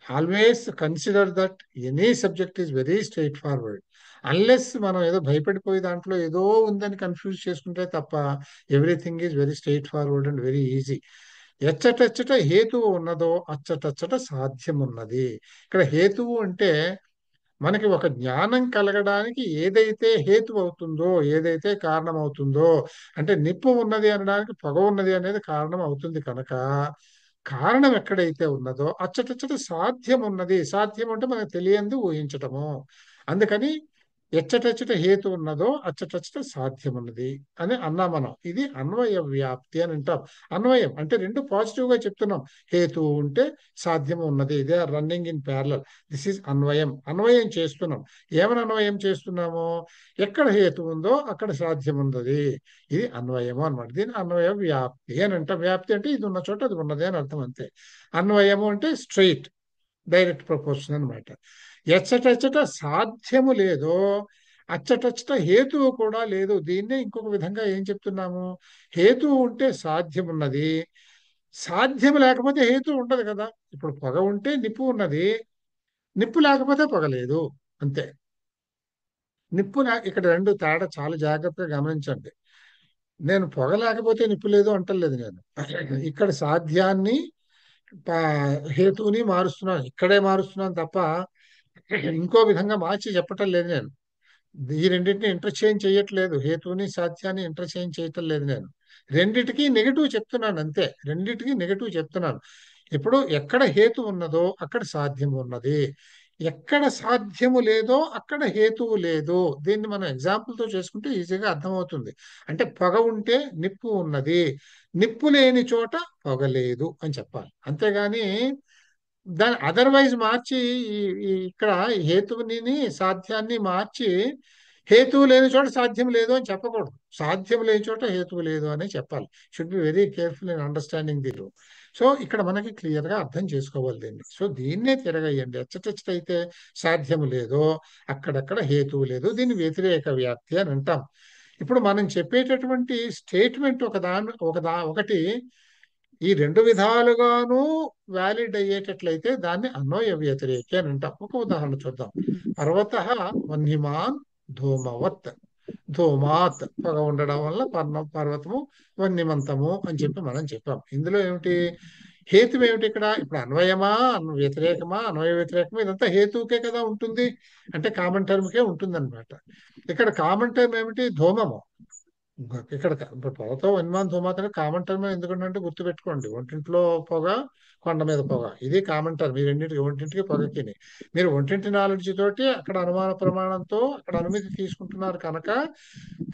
Always consider that any subject is very straightforward. Unless మనం ఏదో భయపడిపోయి దాంట్లో ఏదో ఉందని కన్ఫ్యూజ్ చేసుకుంటే తప్ప everything is very straightforward and very easy. ఎచ్చటెచ్చట హేతువు ఉన్నదో అచ్చటచ్చట సాధ్యం ఉన్నది. ఇక్కడ హేతువు అంటే మనకి ఒక జ్ఞానం కలగడానికి ఏదైతే హేతు అవుతుందో, ఏదైతే కారణం అవుతుందో, అంటే నిప్పు ఉన్నది అనడానికి పొగ ఉన్నది అనేది కారణం అవుతుంది కనుక కారణం ఎక్కడైతే ఉన్నదో అచ్చటచ్చట సాధ్యం ఉన్నది. సాధ్యం అంటే మనకు తెలియంది ఊహించటము. అందుకని ఎచ్చటెచ్చట హేతు ఉన్నదో అచ్చటచ్చట సాధ్యం ఉన్నది అని అన్నాం మనం. ఇది అన్వయ వ్యాప్తి అని అంటాం. అన్వయం అంటే రెండు పాజిటివ్ గా చెప్తున్నాం. హేతు ఉంటే సాధ్యం ఉన్నది. They are running in parallel. This is అన్వయం. అన్వయం చేస్తున్నాం. ఏమని అన్వయం చేస్తున్నాము? ఎక్కడ హేతు ఉందో అక్కడ సాధ్యం ఉన్నది. ఇది అన్వయము అనమాట. దీని అన్వయ వ్యాప్తి అని అంటాం. వ్యాప్తి అంటే ఇది ఉన్న చోట అది ఉన్నది అని అర్థం అంతే. అన్వయము అంటే స్ట్రైట్, డైరెక్ట్ ప్రపోర్షన్ అనమాట. ఎచ్చటచ్చట సాధ్యము లేదో అచ్చటచ్చట హేతువు కూడా లేదు. దీన్నే ఇంకొక విధంగా ఏం చెప్తున్నాము? హేతువు ఉంటే సాధ్యం ఉన్నది, సాధ్యం లేకపోతే హేతు ఉండదు కదా. ఇప్పుడు పొగ ఉంటే నిప్పు ఉన్నది, నిప్పు లేకపోతే పొగ లేదు, అంతే. ఇక్కడ రెండు తేడా చాలా జాగ్రత్తగా గమనించండి. నేను పొగ లేకపోతే నిప్పు లేదు అంటలేదు నేను. ఇక్కడ సాధ్యాన్ని హేతువుని మారుస్తున్నాను, ఇక్కడే మారుస్తున్నాను తప్ప ఇంకో విధంగా మార్చి చెప్పటం లేదు నేను. ఈ రెండింటిని ఇంటర్చేంజ్ చేయట్లేదు. హేతువుని సాధ్యాన్ని ఇంటర్చేంజ్ చేయటం లేదు నేను. రెండిటికి నెగటివ్ చెప్తున్నాను అంతే. రెండిటికి నెగటివ్ చెప్తున్నాను. ఇప్పుడు ఎక్కడ హేతు ఉన్నదో అక్కడ సాధ్యము ఉన్నది, ఎక్కడ సాధ్యము లేదో అక్కడ హేతువు లేదు. దీన్ని మనం ఎగ్జాంపుల్ తో చేసుకుంటే ఈజీగా అర్థమవుతుంది. అంటే పొగ ఉంటే నిప్పు ఉన్నది, నిప్పు లేని చోట పొగ లేదు అని చెప్పాలి. అంతేగాని దాని అదర్వైజ్ మార్చి ఇక్కడ హేతువుని సాధ్యాన్ని మార్చి హేతువు లేని చోట సాధ్యం లేదు అని చెప్పకూడదు. సాధ్యం లేని చోట హేతువు లేదు అని చెప్పాలి. Should be very careful in understanding the rule. So ఇక్కడ మనకి క్లియర్ గా అర్థం చేసుకోవాలి దీన్ని. సో దీన్నే తిరగేయండి. ఎచ్చటెచ్చటైతే సాధ్యము లేదో అక్కడక్కడ హేతువు లేదు. దీన్ని వ్యతిరేక వ్యాప్తి అని అంటాం. ఇప్పుడు మనం చెప్పేటటువంటి స్టేట్మెంట్ ఒకటి ఈ రెండు విధాలుగాను వ్యాలిడ్ అయ్యేటట్లయితే దాన్ని అన్వయ వ్యతిరేకి అని అంటాం. ఒక ఉదాహరణ చూద్దాం. పర్వత వన్హిమాన్ ధూమవత్. ధూమాత్ పొగ ఉండడం వల్ల పర్వతము వన్యమంతము అని చెప్పి మనం చెప్పాం. ఇందులో ఏమిటి హేతు ఏమిటి? ఇక్కడ ఇప్పుడు అన్వయమా వ్యతిరేకమా, అన్వయ వ్యతిరేకమా, ఇదంతా హేతువుకే కదా ఉంటుంది. అంటే కామన్ టర్మ్కే ఉంటుంది అనమాట. ఇక్కడ కామన్ టర్మ్ ఏమిటి? ధూమము. ఇక్కడ ఇప్పుడు పొగతో వన్మాన్ ధూమార్తె కామన్ టర్మ్ ఎందుకంటే గుర్తుపెట్టుకోండి. ఒంటింట్లో పొగ, కొండ మీద పొగ, ఇది కామన్ టర్మ్. ఈ రెండింటికి ఒంటింటికి పొగకి మీరు ఒంటింటి నాలెడ్జ్ తోటి అక్కడ అనుమాన ప్రమాణంతో అక్కడ అనుమతి తీసుకుంటున్నారు కనుక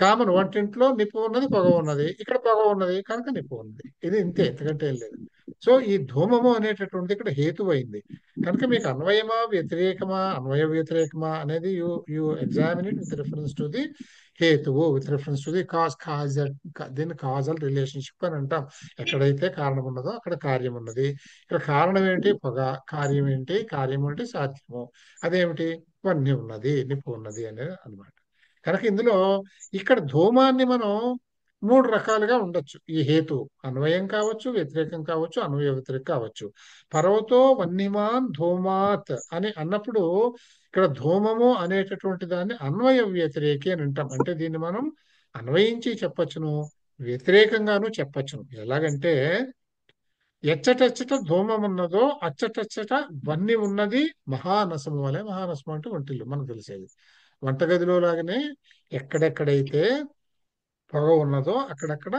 కామన్. వంటింట్లో నిప్పు ఉన్నది, పొగ ఉన్నది, ఇక్కడ పొగ ఉన్నది కనుక నిప్పు ఉన్నది. ఇది ఇంతే, ఎంతకంటే ఏం లేదు. సో ఈ ధూమము అనేటటువంటిది ఇక్కడ హేతువు అయింది కనుక మీకు అన్వయమా వ్యతిరేకమా, అన్వయ వ్యతిరేకమా అనేది you examine it with reference to the హేతువు, విత్ రిఫరెన్స్ టు ది దీన్ని కాజల్ రిలేషన్షిప్ అని అంటాం. ఎక్కడైతే కారణం ఉన్నదో అక్కడ కార్యం ఉన్నది. ఇక్కడ కారణం ఏంటి? పొగ. కార్యం ఏంటి? కార్యం అంటే సాధ్యము. అదేమిటి? వన్య ఉన్నది, నిప్పు ఉన్నది అనేది అన్నమాట. కనుక ఇందులో ఇక్కడ ధూమాన్ని మనం మూడు రకాలుగా ఉండొచ్చు. ఈ హేతు అన్వయం కావచ్చు, వ్యతిరేకం కావచ్చు, అన్వయ వ్యతిరేకం కావచ్చు. పర్వతో వన్యమాన్ ధూమాత్ అని అన్నప్పుడు ఇక్కడ ధూమము అనేటటువంటి దాన్ని అన్వయ వ్యతిరేకి అని అంటాం. అంటే దీన్ని మనం అన్వయించి చెప్పచ్చును, వ్యతిరేకంగాను చెప్పచ్చును. ఎలాగంటే ఎచ్చటెచ్చట ధూమం ఉన్నదో అచ్చటచ్చట వన్ని ఉన్నది మహానసము వలె. మహానసము అంటే వంటిల్లు, మనకు తెలిసేది. వంటగదిలో లాగానే ఎక్కడెక్కడైతే పొగ ఉన్నదో అక్కడక్కడ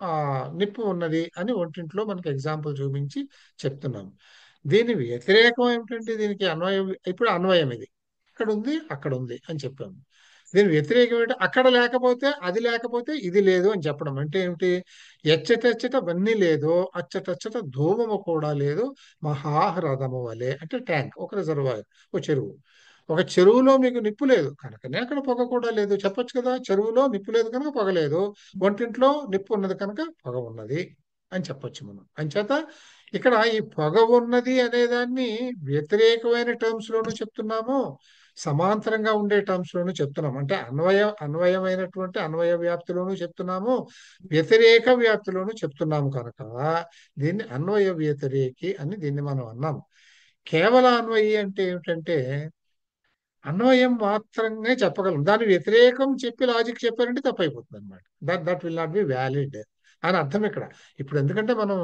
ఆ నిప్పు ఉన్నది అని ఒంటింట్లో మనకి ఎగ్జాంపుల్ చూపించి చెప్తున్నాం. దీని వ్యతిరేకం ఏమిటంటే దీనికి అన్వయం. ఇప్పుడు అన్వయం ఇది ఇక్కడ ఉంది, అక్కడ ఉంది అని చెప్పాము. దీని వ్యతిరేకం ఏంటి? అక్కడ లేకపోతే అది లేకపోతే ఇది లేదు అని చెప్పడం. అంటే ఏమిటి? ఎచ్చటెచ్చట వన్నీ లేదు, అచ్చటచ్చట ధూమము కూడా లేదు, మహాహ్రదము వలె. అంటే ట్యాంక్, ఒక రిజర్వాయర్, ఒక చెరువు. ఒక చెరువులో మీకు నిప్పు లేదు కనుకనే అక్కడ పొగ కూడా లేదు. చెప్పొచ్చు కదా, చెరువులో నిప్పు లేదు కనుక పొగ లేదు, వంటింట్లో నిప్పు ఉన్నది కనుక పొగ ఉన్నది అని చెప్పొచ్చు మనం. అంచేత ఇక్కడ ఈ పొగ ఉన్నది అనేదాన్ని వ్యతిరేకమైన టర్మ్స్ లోనూ చెప్తున్నాము, సమాంతరంగా ఉండే టర్మ్స్ లోనూ చెప్తున్నాము. అంటే అన్వయమైనటువంటి అన్వయ వ్యాప్తిలోనూ చెప్తున్నాము, వ్యతిరేక వ్యాప్తిలోనూ చెప్తున్నాము కనుక దీన్ని అన్వయ వ్యతిరేకి అని దీన్ని మనం అన్నాము. కేవల అన్వయి అంటే ఏమిటంటే అన్వయం మాత్రమే చెప్పగలం, దాని వ్యతిరేకం చెప్పి లాజిక్ చెప్పారంటే తప్పైపోతుంది అనమాట. That will not be valid అని అర్థం ఇక్కడ. ఇప్పుడు ఎందుకంటే మనం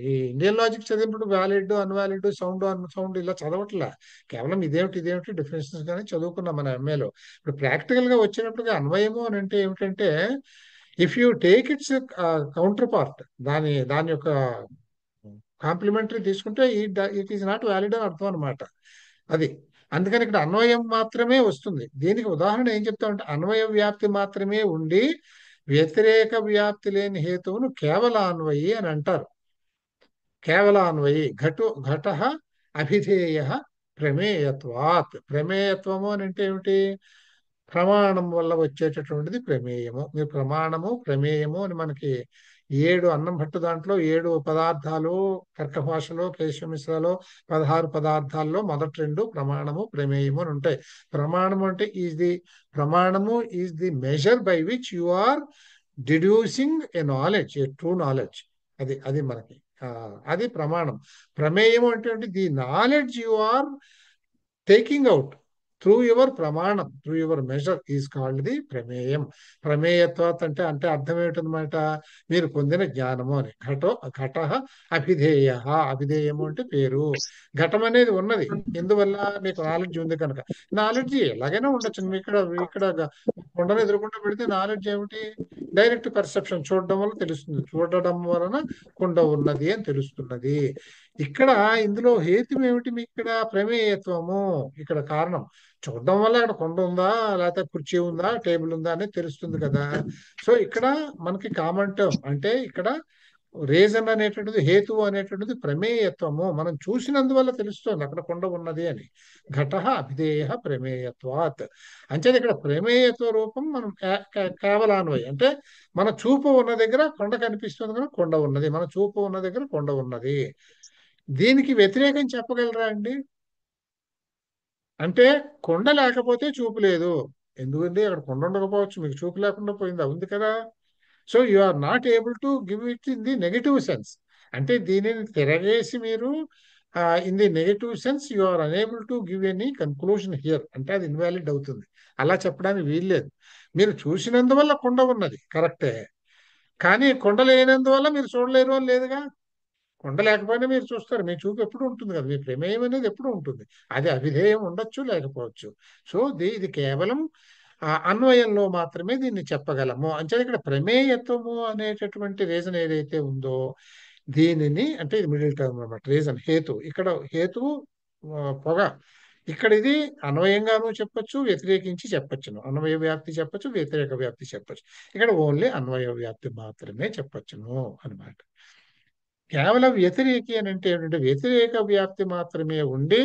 ఈ ఇండియన్ లాజిక్ చదివినప్పుడు వ్యాలిడ్, అన్వాలిడ్, సౌండ్ ఇలా చదవట్లే. కేవలం ఇదేమిటి డిఫరెన్షన్స్ కానీ చదువుకున్నాం మన ఎంఏలో. ఇప్పుడు ప్రాక్టికల్ గా వచ్చినప్పుడు అన్వయము అని అంటే ఏమిటంటే if you take its counter part, దాని యొక్క కాంప్లిమెంటరీ తీసుకుంటే ఇట్ ఈస్ నాట్ వ్యాలిడ్ అని అర్థం అనమాట. అది అందుకని ఇక్కడ అన్వయం మాత్రమే వస్తుంది. దీనికి ఉదాహరణ ఏం చెప్తామంటే అన్వయ వ్యాప్తి మాత్రమే ఉండి వ్యతిరేక వ్యాప్తి లేని హేతువును కేవలాన్వయి అని అంటారు. కేవలాన్వయి ఘట అభిధేయ ప్రమేయత్వాత్. ప్రమేయత్వము అని అంటే ఏమిటి? ప్రమాణం వల్ల వచ్చేటటువంటిది ప్రమేయము. మీరు ప్రమాణము, ప్రమేయము అని మనకి 7 అన్నం భట్టు దాంట్లో 7 పదార్థాలు, తర్క భాషలో కేశవమిశ్రలో 16 పదార్థాల్లో మొదటి 2 ప్రమాణము, ప్రమేయము అని ఉంటాయి. ప్రమాణము అంటే ప్రమాణము is the measure by which you are deducing a knowledge, a true knowledge. అది మనకి అది ప్రమాణం. ప్రమేయము అంటే the knowledge you are taking out through your ప్రమాణం, through your measure is called the ప్రమేయం. ప్రమేయత్వాత్ అంటే అర్థం ఏమిటనమాట? మీరు పొందిన జ్ఞానము అని. ఘట అభిధేయ. అభిధేయము అంటే పేరు. ఘటం అనేది ఉన్నది ఎందువల్ల? మీకు నాలెడ్జ్ ఉంది కనుక. నాలెడ్జ్ ఎలాగైనా ఉండొచ్చు. ఇక్కడ కొండను ఎదురుకుండా పెడితే నాలెడ్జ్ ఏమిటి? డైరెక్ట్ పర్సెప్షన్, చూడడం వల్ల తెలుస్తుంది. చూడడం వలన కొండ ఉన్నది అని తెలుస్తున్నది. ఇక్కడ ఇందులో హేతు ఏమిటి? మీకు ఇక్కడ ప్రమేయత్వము ఇక్కడ కారణం. చూడడం వల్ల అక్కడ కొండ ఉందా, లేకపోతే కుర్చీ ఉందా, టేబుల్ ఉందా అనేది తెలుస్తుంది కదా. సో ఇక్కడ మనకి కామన్ టర్మ్ అంటే ఇక్కడ రీజన్ అనేటువంటిది, హేతువు అనేటువంటిది ప్రమేయత్వము. మనం చూసినందువల్ల తెలుస్తుంది అక్కడ కొండ ఉన్నది అని. ఘట అభిధేయ ప్రమేయత్వాత్. అంచేది ఇక్కడ ప్రమేయత్వ రూపం మనం కేవలాన్వయి అంటే మన చూపు ఉన్న దగ్గర కొండ కనిపిస్తుంది కనుక కొండ ఉన్నది, మన చూపు ఉన్న దగ్గర కొండ ఉన్నది. దీనికి వ్యతిరేకం చెప్పగలరా అండి? అంటే కొండ లేకపోతే చూపు లేదు. ఎందుకంటే అక్కడ కొండ ఉండకపోవచ్చు, మీకు చూపు లేకుండా పోయిందా? ఉంది కదా. So you are not able to give it in the negative sense. అంటే దీనిని తిరగేసి మీరు in the negative sense you are unable to give any conclusion here. అంటే అది ఇన్వాలిడ్ అవుతుంది. అలా చెప్పడానికి వీల్లేదు. మీరు చూసినందువల్ల కొండ ఉన్నది కరెక్టే, కానీ కొండ లేనందువల్ల మీరు చూడలేరు అని లేదుగా. కొండ లేకపోయినా మీరు చూస్తారు, మీ చూపు ఎప్పుడు ఉంటుంది కదా, మీ ప్రమేయం అనేది ఎప్పుడు ఉంటుంది. అది అవిధేయం ఉండొచ్చు, లేకపోవచ్చు. సో ఇది కేవలం ఆ అన్వయంలో మాత్రమే దీన్ని చెప్పగలము. అంటే ఇక్కడ ప్రమేయత్వము అనేటటువంటి రీజన్ ఏదైతే ఉందో దీనిని, అంటే ఇది మిడిల్ టర్మ్ అన్నమాట. రీజన్ హేతు, ఇక్కడ హేతువు పొగ. ఇక్కడ ఇది అన్వయంగాను చెప్పొచ్చు, వ్యతిరేకించి చెప్పొచ్చును. అన్వయ వ్యాప్తి చెప్పొచ్చు, వ్యతిరేక వ్యాప్తి చెప్పొచ్చు. ఇక్కడ ఓన్లీ అన్వయ వ్యాప్తి మాత్రమే చెప్పొచ్చును అన్నమాట. కేవలం వ్యతిరేకి అని అంటే ఏంటంటే వ్యతిరేక వ్యాప్తి మాత్రమే ఉండి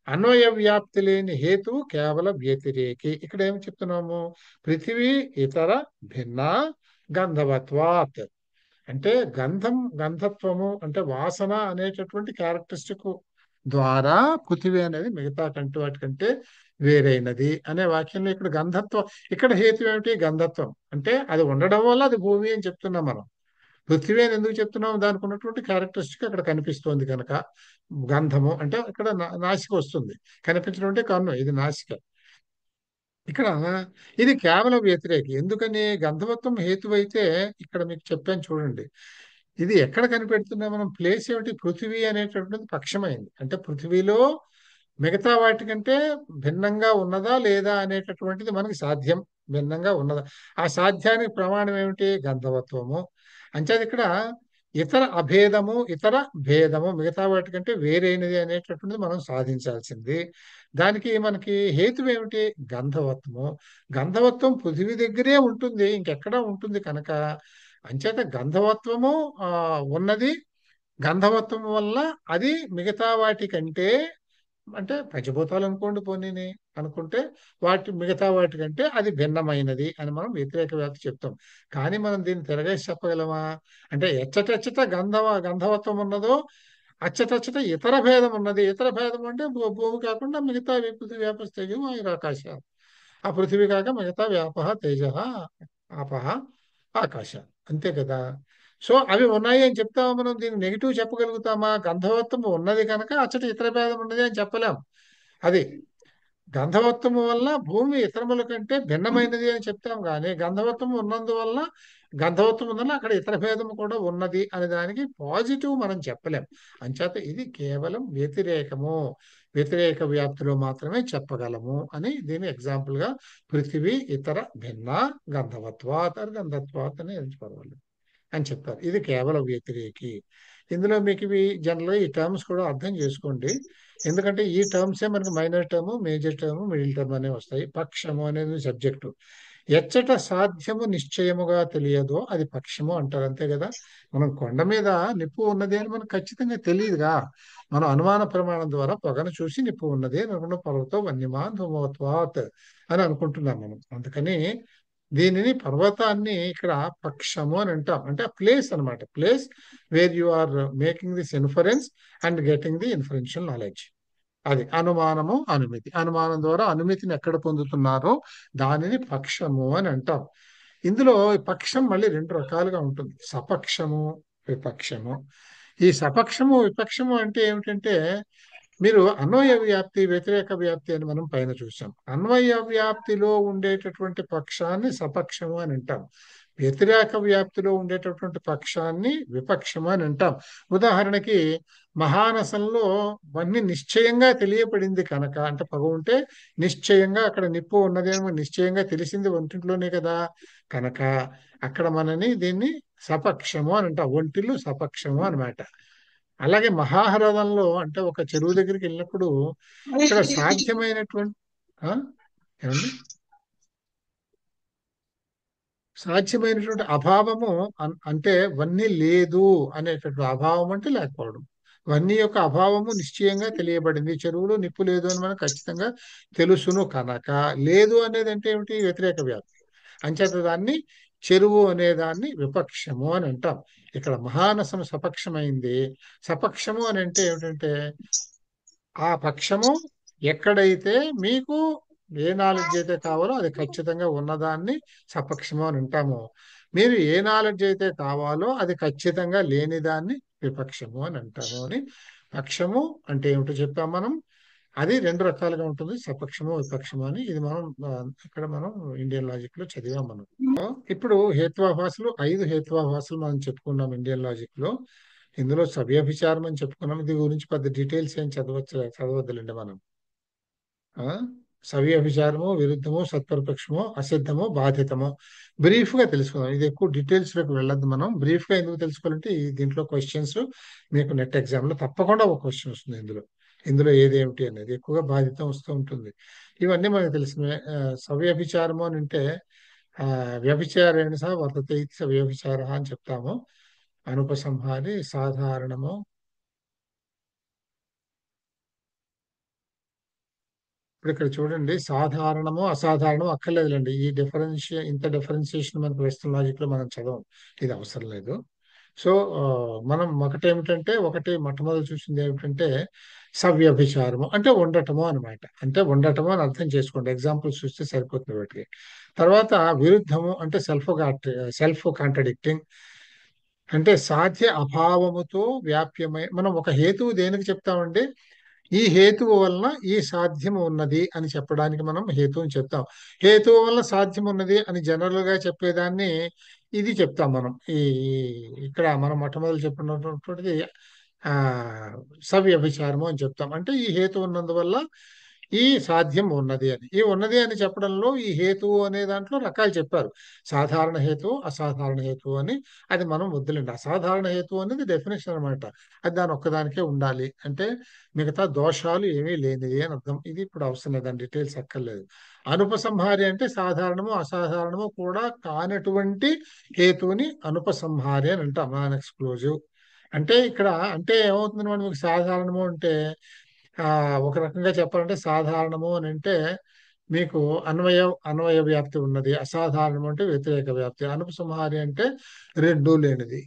అన్వయ వ్యాప్తి లేని హేతువు కేవలం వ్యతిరేకి. ఇక్కడ ఏం చెప్తున్నాము? పృథివీ ఇతర భిన్న గంధవత్వాత్. అంటే గంధత్వము అంటే వాసన అనేటటువంటి క్యారెక్టరిస్టిక్ ద్వారా పృథివీ అనేది మిగతా కంటి వాటికంటే వేరైనది అనే వాక్యంలో ఇక్కడ గంధత్వం, ఇక్కడ హేతు ఏమిటి? గంధత్వం. అంటే అది ఉండడం వల్ల అది భూమి అని చెప్తున్నాం మనం. పృథివీ అని ఎందుకు చెప్తున్నాం? దానికి ఉన్నటువంటి క్యారెక్టరిస్టిక్ అక్కడ కనిపిస్తోంది కనుక గంధము అంటే ఇక్కడ నాసిక వస్తుంది. కనిపించడం అంటే కన్ను, ఇది నాసిక. ఇక్కడ ఇది కేవలం వ్యతిరేకి. ఎందుకని? గంధవత్వం హేతువైతే ఇక్కడ మీకు చెప్పాను చూడండి. ఇది ఎక్కడ కనిపెడుతున్నా మనం? ప్లేస్ ఏమిటి? పృథివీ అనేటటువంటిది పక్షమైంది. అంటే పృథివీలో మిగతా వాటికంటే భిన్నంగా ఉన్నదా లేదా అనేటటువంటిది మనకి సాధ్యం. భిన్నంగా ఉన్నదా, ఆ సాధ్యానికి ప్రమాణం ఏమిటి? గంధవత్వము. అంచేది ఇక్కడ ఇతర అభేదము, ఇతర భేదము, మిగతా వాటికంటే వేరైనది అనేటటువంటిది మనం సాధించాల్సింది. దానికి మనకి హేతు ఏమిటి? గంధవత్వము. గంధవత్వం పృథివీ దగ్గరే ఉంటుంది, ఇంకెక్కడా ఉంటుంది కనుక అంచేత గంధవత్వము ఉన్నది. గంధవత్వం వల్ల అది మిగతా వాటికంటే, అంటే పంచభూతాలు అనుకోండి పోనీని అనుకుంటే, మిగతా వాటికంటే అది భిన్నమైనది అని మనం వ్యతిరేక వ్యాప్తి చెప్తాం. కానీ మనం దీన్ని తిరగేసి చెప్పగలమా? అంటే ఎచ్చటెచ్చట గంధవత్వం ఉన్నదో అచ్చటచ్చట ఇతర భేదం ఉన్నది. ఇతర భేదం అంటే భూమి కాకుండా మిగతా పృథివీ వ్యాప తేజం ఆకాశ. ఆ పృథివీ కాక మిగతా వ్యాప తేజ ఆపహ ఆకాశ. అంతే కదా. సో అవి ఉన్నాయి అని చెప్తామా మనం? దీన్ని నెగిటివ్ చెప్పగలుగుతామా? గంధవత్వం ఉన్నది కనుక అచ్చట ఇతర భేదం ఉన్నది అని చెప్పలేం. అది గంధవత్వము వల్ల భూమి ఇతరముల కంటే భిన్నమైనది అని చెప్తాం. కానీ గంధవత్వం ఉన్నందువల్ల, గంధవత్వం ఉన్నది అక్కడ ఇతర భేదము కూడా ఉన్నది అనే దానికి పాజిటివ్ మనం చెప్పలేం. అంచేత ఇది కేవలం వ్యతిరేకము, వ్యతిరేక వ్యాప్తిలో మాత్రమే చెప్పగలము అని దీని ఎగ్జాంపుల్ గా పృథివీ ఇతర భిన్న గంధవత్వాత్ గంధత్వాత్ అని పర్వాలేదు అని చెప్తారు. ఇది కేవలం వ్యతిరేకి. ఇందులో మీకు ఇవి జనరల్గా ఈ టర్మ్స్ కూడా అర్థం చేసుకోండి. ఎందుకంటే ఈ టర్మ్సే మనకి minor term, major term, middle term అనేవి వస్తాయి. పక్షము అనేది సబ్జెక్టు. ఎచ్చట సాధ్యము నిశ్చయముగా తెలియదో అది పక్షము అంటారు. అంతే కదా. మనం కొండ మీద నిప్పు ఉన్నది అని మనకు ఖచ్చితంగా తెలియదుగా. మనం అనుమాన ప్రమాణం ద్వారా పొగను చూసి నిప్పు ఉన్నది అని అనుకున్న పర్వతో వన్యమాన్ ధూమవత్వాత్ అని అనుకుంటున్నాం మనం. అందుకని దీనిని పర్వతాన్ని ఇక్కడ పక్షము అని అంటాం. అంటే ఆ ప్లేస్ అనమాట. Place where you are making this inference and getting the inferential knowledge. అది అనుమానము, అనుమితి. అనుమానం ద్వారా అనుమితిని ఎక్కడ పొందుతున్నారో దానిని పక్షము అని అంటాం. ఇందులో పక్షం మళ్ళీ రెండు రకాలుగా ఉంటుంది. సపక్షము, విపక్షము. ఈ సపక్షము విపక్షము అంటే ఏమిటంటే, మీరు అన్వయ వ్యాప్తి, వ్యతిరేక వ్యాప్తి అని మనం పైన చూసాం. అన్వయ వ్యాప్తిలో ఉండేటటువంటి పక్షాన్ని సపక్షము అని అంటాం. వ్యతిరేక వ్యాప్తిలో ఉండేటటువంటి పక్షాన్ని విపక్షము అని అంటాం. ఉదాహరణకి మహానసంలో వన్నీ నిశ్చయంగా తెలియబడింది కనుక, అంటే పొగ ఉంటే నిశ్చయంగా అక్కడ నిప్పు ఉన్నది అని నిశ్చయంగా తెలిసింది ఒంటింట్లోనే కదా, కనుక అక్కడ మనని దీన్ని సపక్షము అని అంటాం. ఒంటిల్లు సపక్షము అనమాట. అలాగే మహాహ్రదంలో అంటే ఒక చెరువు దగ్గరికి వెళ్ళినప్పుడు ఇక్కడ సాధ్యమైనటువంటి ఏమండి సాధ్యమైనటువంటి అభావము అంటే వన్నీ లేదు అనేటటువంటి అభావం అంటే లేకపోవడం. వన్నీ యొక్క అభావము నిశ్చయంగా తెలియబడింది. చెరువులో నిప్పు లేదు అని మనకు ఖచ్చితంగా తెలుసును కనుక, లేదు అనేది అంటే ఏమిటి? వ్యతిరేక వ్యాప్తి. అంచేత దాన్ని చెరువు అనేదాన్ని విపక్షము అని అంటాం. ఇక్కడ మహానసం సపక్షమైంది. సపక్షము అని అంటే ఏమిటంటే ఆ పక్షము ఎక్కడైతే మీకు ఏ నాలెడ్జ్ అయితే కావాలో అది ఖచ్చితంగా ఉన్నదాన్ని సపక్షము అని అంటాము. మీరు ఏ నాలెడ్జ్ అయితే కావాలో అది ఖచ్చితంగా లేని దాన్ని విపక్షము అని అంటాము. అని పక్షము అంటే ఏమిటో చెప్పాం మనం. అది రెండు రకాలుగా ఉంటుంది, సపక్షము విపక్షము అని. ఇది మనం ఇక్కడ మనం ఇండియన్ లాజిక్ లో చదివాం మనం. ఇప్పుడు హేత్వాభాసాలు 5 హేత్వాభాసాలు మనం చెప్పుకున్నాం ఇండియన్ లాజిక్ లో. ఇందులో సవ్యాభిచారం అని చెప్పుకున్నాం. ఇది గురించి పెద్ద డీటెయిల్స్ ఏం చదవద్దులేండి మనం. సవ్యభిచారము, విరుద్ధము, సత్పరపక్షము, అసిద్ధము, బాధితము. బ్రీఫ్ గా తెలుసుకుందాం. ఇది ఎక్కువ డీటెయిల్స్ లోకి వెళ్ళొద్దు. మనం బ్రీఫ్ గా ఎందుకు తెలుసుకోవాలంటే దీంట్లో క్వశ్చన్స్ మీకు నెట్ ఎగ్జామ్ లో తప్పకుండా ఒక క్వశ్చన్ వస్తుంది. ఇందులో ఏదేమిటి అనేది ఎక్కువగా బాధితం వస్తూ ఉంటుంది. ఇవన్నీ మనకు తెలిసినవే. సవ్యభిచారము అని అంటే వ్యభిచారేణ సహ వర్తతే ఇది సవ్యభిచార అని చెప్తాము. అనుపసంహారి, సాధారణము. ఇప్పుడు ఇక్కడ చూడండి, సాధారణము అసాధారణము అక్కర్లేదులేండి. ఇంత డిఫరెన్షియేషన్ మనకు వెస్టర్న్ లాజిక్ లో మనం చదవం, ఇది అవసరం లేదు. సో మనం ఒకటి మొట్టమొదటి చూసింది ఏమిటంటే సవ్యభిచారము అంటే ఉండటము అనమాట. అంటే ఉండటము అని అర్థం చేసుకోండి. ఎగ్జాంపుల్స్ చూస్తే సరిపోతుంది వాటికి. తర్వాత విరుద్ధము అంటే సెల్ఫ్ కాంట్రడిక్టింగ్, అంటే సాధ్య అభావముతో వ్యాప్యమై. మనం ఒక హేతువు దేనికి చెప్తామండి? ఈ హేతువు వలన ఈ సాధ్యం ఉన్నది అని చెప్పడానికి మనం హేతువుని చెప్తాం. హేతువు వలన సాధ్యం ఉన్నది అని జనరల్ గా చెప్పేదాన్ని ఇది చెప్తాం మనం. ఇక్కడ మనం మొట్టమొదటి చెప్పినటువంటిది ఆ సవ్యభిచారము అని చెప్తాం. అంటే ఈ హేతు ఉన్నందువల్ల ఈ సాధ్యం ఉన్నది అని. ఈ ఉన్నది అని చెప్పడంలో ఈ హేతువు అనే దాంట్లో రకాలు చెప్పారు. సాధారణ హేతువు, అసాధారణ హేతువు అని. అది మనం వద్దులేండి. అసాధారణ హేతువు అనేది డెఫినేషన్ అనమాట. అది దాని ఒక్కదానికే ఉండాలి, అంటే మిగతా దోషాలు ఏమీ లేనిది అని అర్థం. ఇది ఇప్పుడు అవసరం లేదండి, డీటెయిల్స్ అక్కర్లేదు. అనుపసంహారి అంటే సాధారణము అసాధారణము కూడా కానటువంటి హేతువుని అనుపసంహారి అని అంటాం, నాన్ ఎక్స్క్లూజివ్. అంటే ఇక్కడ అంటే ఏమవుతుంది మనం, మీకు సాధారణము అంటే ఒక రకంగా చెప్పాలంటే సాధారణము అని అంటే మీకు అన్వయ వ్యాప్తి ఉన్నది. అసాధారణము అంటే వ్యతిరేక వ్యాప్తి. అనుపసంహారి అంటే రెండూ లేనిది,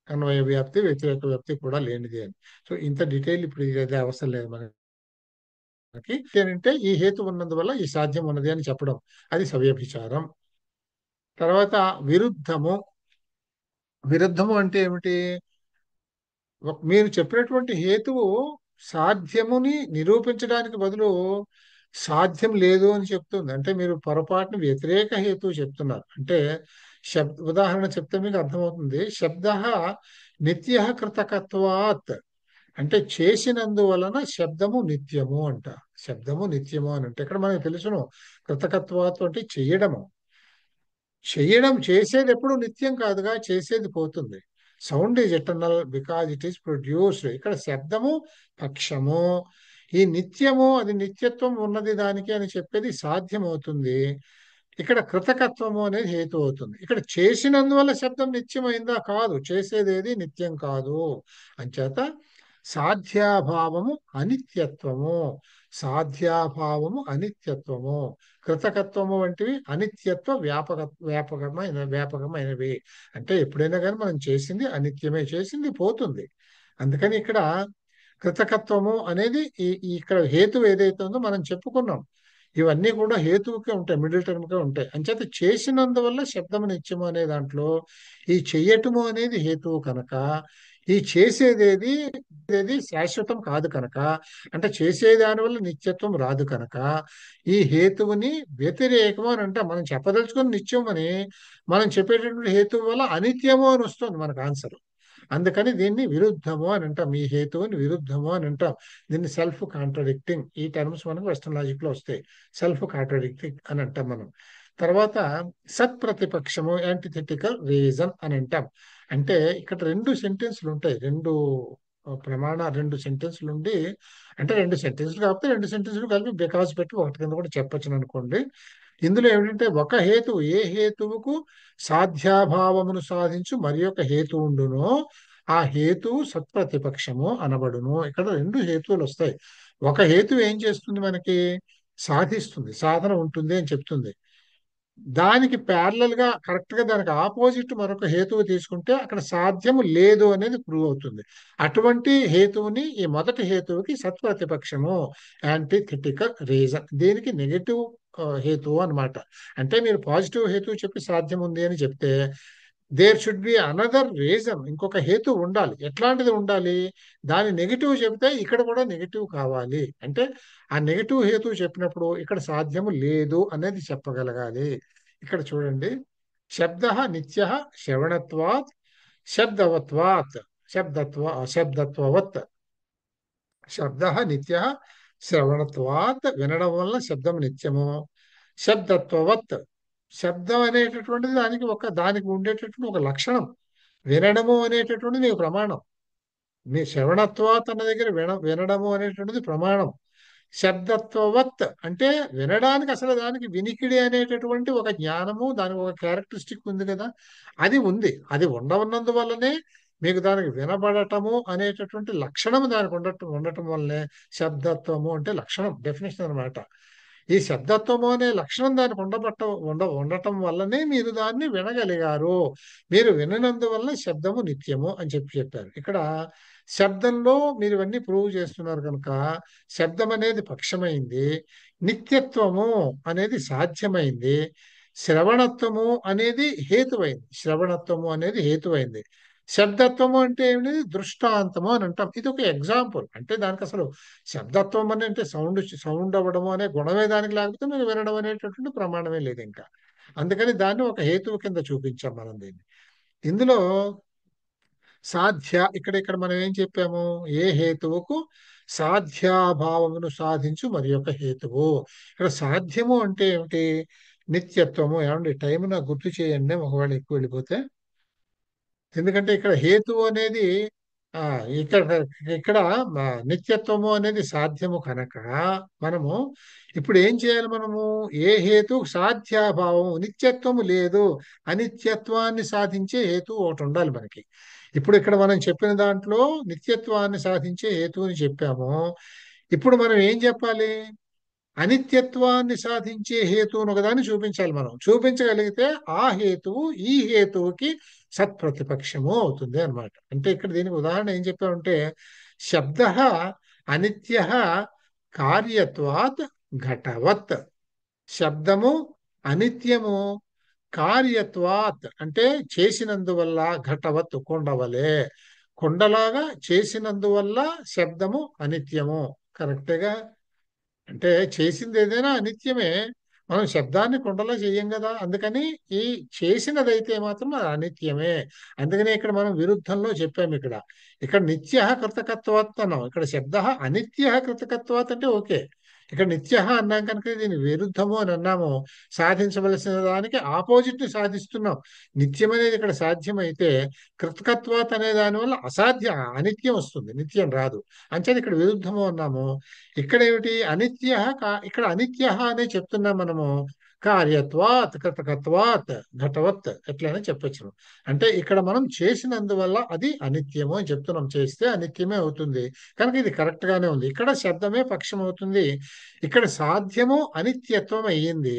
అన్వయ వ్యాప్తి వ్యతిరేక వ్యాప్తి కూడా లేనిది అని. సో ఇంత డీటెయిల్ ఇప్పుడు ఇది అవసరం లేదు మనకి. ఏంటంటే ఈ హేతు ఉన్నందువల్ల ఈ సాధ్యం ఉన్నది అని చెప్పడం, అది సవ్యభిచారం. తర్వాత విరుద్ధము అంటే ఏమిటి? మీరు చెప్పినటువంటి హేతువు సాధ్యముని నిరూపించడానికి బదులు సాధ్యం లేదు అని చెప్తుంది. అంటే మీరు పొరపాటున వ్యతిరేక హేతువు చెప్తున్నారు. అంటే ఉదాహరణ చెప్తే మీకు అర్థమవుతుంది. శబ్ద నిత్య కృతకత్వాత్ అంటే చేసినందువలన శబ్దము నిత్యము అంట. శబ్దము నిత్యము అని అంటే ఇక్కడ మనకు తెలుసును, కృతకత్వాత్ అంటే చేసేది ఎప్పుడు నిత్యం కాదుగా, చేసేది పోతుంది. Sound is eternal because it is produced. ఇక్కడ శబ్దము పక్షము, ఈ నిత్యము అది నిత్యత్వం ఉన్నది దానికి అని చెప్పేది సాధ్యమవుతుంది. ఇక్కడ కృతకత్వము అనేది హేతు అవుతుంది. ఇక్కడ చేసినందువల్ల శబ్దం నిత్యమైందా? కాదు, చేసేదేది నిత్యం కాదు. అంచేత సాధ్యాభావము అనిత్యత్వము, కృతకత్వము వంటివి అనిత్యత్వ వ్యాపకమైనవి. అంటే ఎప్పుడైనా కానీ మనం చేసింది అనిత్యమే, చేసింది పోతుంది. అందుకని ఇక్కడ కృతకత్వము అనేది ఇక్కడ హేతు ఏదైతే ఉందో మనం చెప్పుకున్నాం, ఇవన్నీ కూడా హేతువుకే ఉంటాయి, మిడిల్ టర్మ్కే ఉంటాయి. అంచేత చేసినందువల్ల శబ్దము నిత్యము అనే దాంట్లో ఈ చెయ్యటము అనేది హేతువు కనుక, ఈ చేసేదేది శాశ్వతం కాదు కనుక, అంటే చేసే దానివల్ల నిత్యత్వం రాదు కనుక, ఈ హేతువుని వ్యతిరేకము అని అంటే మనం చెప్పదలుచుకుని నిత్యం అని, మనం చెప్పేటటువంటి హేతువు వల్ల అనిత్యము అని వస్తుంది మనకు ఆన్సర్. అందుకని దీన్ని విరుద్ధము అని అంటాం. ఈ హేతువుని విరుద్ధము అని అంటాం. దీన్ని సెల్ఫ్ కాంట్రడిక్టింగ్, ఈ టర్మ్స్ మనకు వెస్టర్న్ లాజిక్ లో వస్తాయి. సెల్ఫ్ కాంట్రడిక్టింగ్ అని అంటాం మనం. తర్వాత సత్ప్రతిపక్షము, యాంటిథెటికల్ రీజన్ అని అంటాం. అంటే ఇక్కడ రెండు సెంటెన్స్లు ఉంటాయి, రెండు సెంటెన్స్లు ఉండి, అంటే రెండు సెంటెన్స్లు కాకపోతే రెండు సెంటెన్స్లు కలిపి బికాస్ పెట్టి ఒకటి కింద కూడా చెప్పొచ్చు అనుకోండి. ఇందులో ఏమిటంటే ఒక హేతువు ఏ హేతువుకు సాధ్యాభావమును సాధించు మరి ఒక హేతు ఉండునో ఆ హేతువు సత్ప్రతిపక్షము అనబడును. ఇక్కడ రెండు హేతువులు వస్తాయి. ఒక హేతువు ఏం చేస్తుంది, మనకి సాధిస్తుంది, సాధన ఉంటుంది అని చెప్తుంది. దానికి ప్యారలల్ గా కరెక్ట్ గా దానికి ఆపోజిట్ మరొక హేతువు తీసుకుంటే అక్కడ సాధ్యము లేదు అనేది ప్రూవ్ అవుతుంది. అటువంటి హేతువుని ఈ మొదటి హేతువుకి సత్ప్రతిపక్షము, యాంటీథెటికల్ రీజన్, దీనికి నెగటివ్ హేతువు అన్నమాట. అంటే మీరు పాజిటివ్ హేతువు చెప్పి సాధ్యం ఉంది అని చెప్తే there should be another reason, ఇంకొక హేతు ఉండాలి. ఎట్లాంటిది ఉండాలి? దాని నెగిటివ్ చెప్తే ఇక్కడ కూడా నెగిటివ్ కావాలి. అంటే ఆ నెగిటివ్ హేతు చెప్పినప్పుడు ఇక్కడ సాధ్యము లేదు అనేది చెప్పగలగాలి. ఇక్కడ చూడండి, నిత్య శ్రవణత్వాత్ శబ్దవత్, శబ్ద నిత్య శ్రవణత్వాత్ వినడం వల్ల శబ్దం నిత్యము. శబ్దత్వవత్ శబ్దం అనేటటువంటిది దానికి ఉండేటటువంటి ఒక లక్షణం. వినడము అనేటటువంటిది మీకు ప్రమాణం. మీ శ్రవణత్వాత్ అన్న దగ్గర వినడము అనేటువంటిది ప్రమాణం. శబ్దత్వవత్ అంటే వినడానికి అసలు దానికి వినికిడి అనేటటువంటి ఒక జ్ఞానము, దానికి ఒక క్యారెక్టరిస్టిక్ ఉంది కదా, అది ఉంది. అది ఉన్నందువల్లనే మీకు దానికి వినబడటము అనేటటువంటి లక్షణము దానికి ఉండటం వల్లనే శబ్దత్వము అంటే లక్షణం, డెఫినేషన్ అన్నమాట. ఈ శబ్దత్వము అనే లక్షణం దానికి ఉండటం వల్లనే మీరు దాన్ని వినగలిగారు. మీరు విననందువల్ల శబ్దము నిత్యము అని చెప్పారు. ఇక్కడ శబ్దంలో మీరు ఇవన్నీ ప్రూవ్ చేస్తున్నారు కనుక శబ్దం అనేది పక్షమైంది, నిత్యత్వము అనేది సాధ్యమైంది, శ్రవణత్వము అనేది హేతువైంది. శబ్దత్వము అంటే ఏమిటి? దృష్టాంతము అని అంటాం. ఇది ఒక ఎగ్జాంపుల్. అంటే దానికి అసలు శబ్దత్వం అని అంటే సౌండ్ అవ్వడము అనే గుణమే దానికి లేకపోతే మీరు వినడం అనేటటువంటి ప్రమాణమే లేదు ఇంకా. అందుకని దాన్ని ఒక హేతువు కింద చూపించాం మనం దీన్ని. ఇందులో ఇక్కడ మనం ఏం చెప్పాము? ఏ హేతువుకు సాధ్యాభావమును సాధించు మరి యొక్క హేతువు. ఇక్కడ సాధ్యము అంటే ఏమిటి? నిత్యత్వము. ఏమండి టైం నాకు గుర్తు చేయండి ఒకవేళ ఎక్కువ వెళ్ళిపోతే. ఎందుకంటే ఇక్కడ హేతువు అనేది ఆ ఇక్కడ ఇక్కడ నిత్యత్వము అనేది సాధ్యము కనుక మనము ఇప్పుడు ఏం చేయాలి? మనము ఏ హేతు సాధ్యాభావము, నిత్యత్వము లేదు, అనిత్యత్వాన్ని సాధించే హేతు ఒకటి ఉండాలి మనకి. ఇప్పుడు ఇక్కడ మనం చెప్పిన దాంట్లో నిత్యత్వాన్ని సాధించే హేతువుని చెప్పాము. ఇప్పుడు మనం ఏం చెప్పాలి? అనిత్యత్వాన్ని సాధించే హేతువును ఒకదాన్ని చూపించాలి. మనం చూపించగలిగితే ఆ హేతువు ఈ హేతువుకి సత్ప్రతిపక్షము అవుతుంది అన్నమాట. అంటే ఇక్కడ దీనికి ఉదాహరణ ఏం చెప్పామంటే, శబ్ద అనిత్య కార్యత్వాత్ ఘటవత్. శబ్దము అనిత్యము కార్యత్వాత్ అంటే చేసినందువల్ల, ఘటవత్ కొండవలే, కొండలాగా చేసినందువల్ల శబ్దము అనిత్యము. కరెక్టేగా? అంటే చేసింది ఏదైనా అనిత్యమే. మనం శబ్దాన్ని కొండలా చెయ్యం కదా, అందుకని ఈ చేసినదైతే మాత్రం అది అనిత్యమే. అందుకని ఇక్కడ మనం విరుద్ధంలో చెప్పాము. ఇక్కడ నిత్య కృతకత్వాత్ అన్నాం, ఇక్కడ శబ్ద అనిత్య కృతకత్వాత్ అంటే ఓకే. ఇక్కడ నిత్య అన్నాం కనుక దీని విరుద్ధము అని అన్నాము. సాధించవలసిన దానికి ఆపోజిట్ ని సాధిస్తున్నాం. నిత్యం అనేది ఇక్కడ సాధ్యమైతే కృతకత్వాత్ అనే దాని వల్ల అనిత్యం వస్తుంది, నిత్యం రాదు. అంచేది ఇక్కడ విరుద్ధము అన్నాము. ఇక్కడ ఏమిటి? ఇక్కడ అనిత్య అనే చెప్తున్నాం మనము. కార్యత్వాత్ కృతకత్వాత్ ఘటవత్ ఎట్లయినా చెప్పచ్చు. అంటే ఇక్కడ మనం చేసినందువల్ల అది అనిత్యము అని చెప్తున్నాం. చేస్తే అనిత్యమే అవుతుంది కనుక ఇది కరెక్ట్ గానే ఉంది. ఇక్కడ శబ్దమే పక్షం అవుతుంది. ఇక్కడ సాధ్యము అనిత్యత్వం అయ్యింది.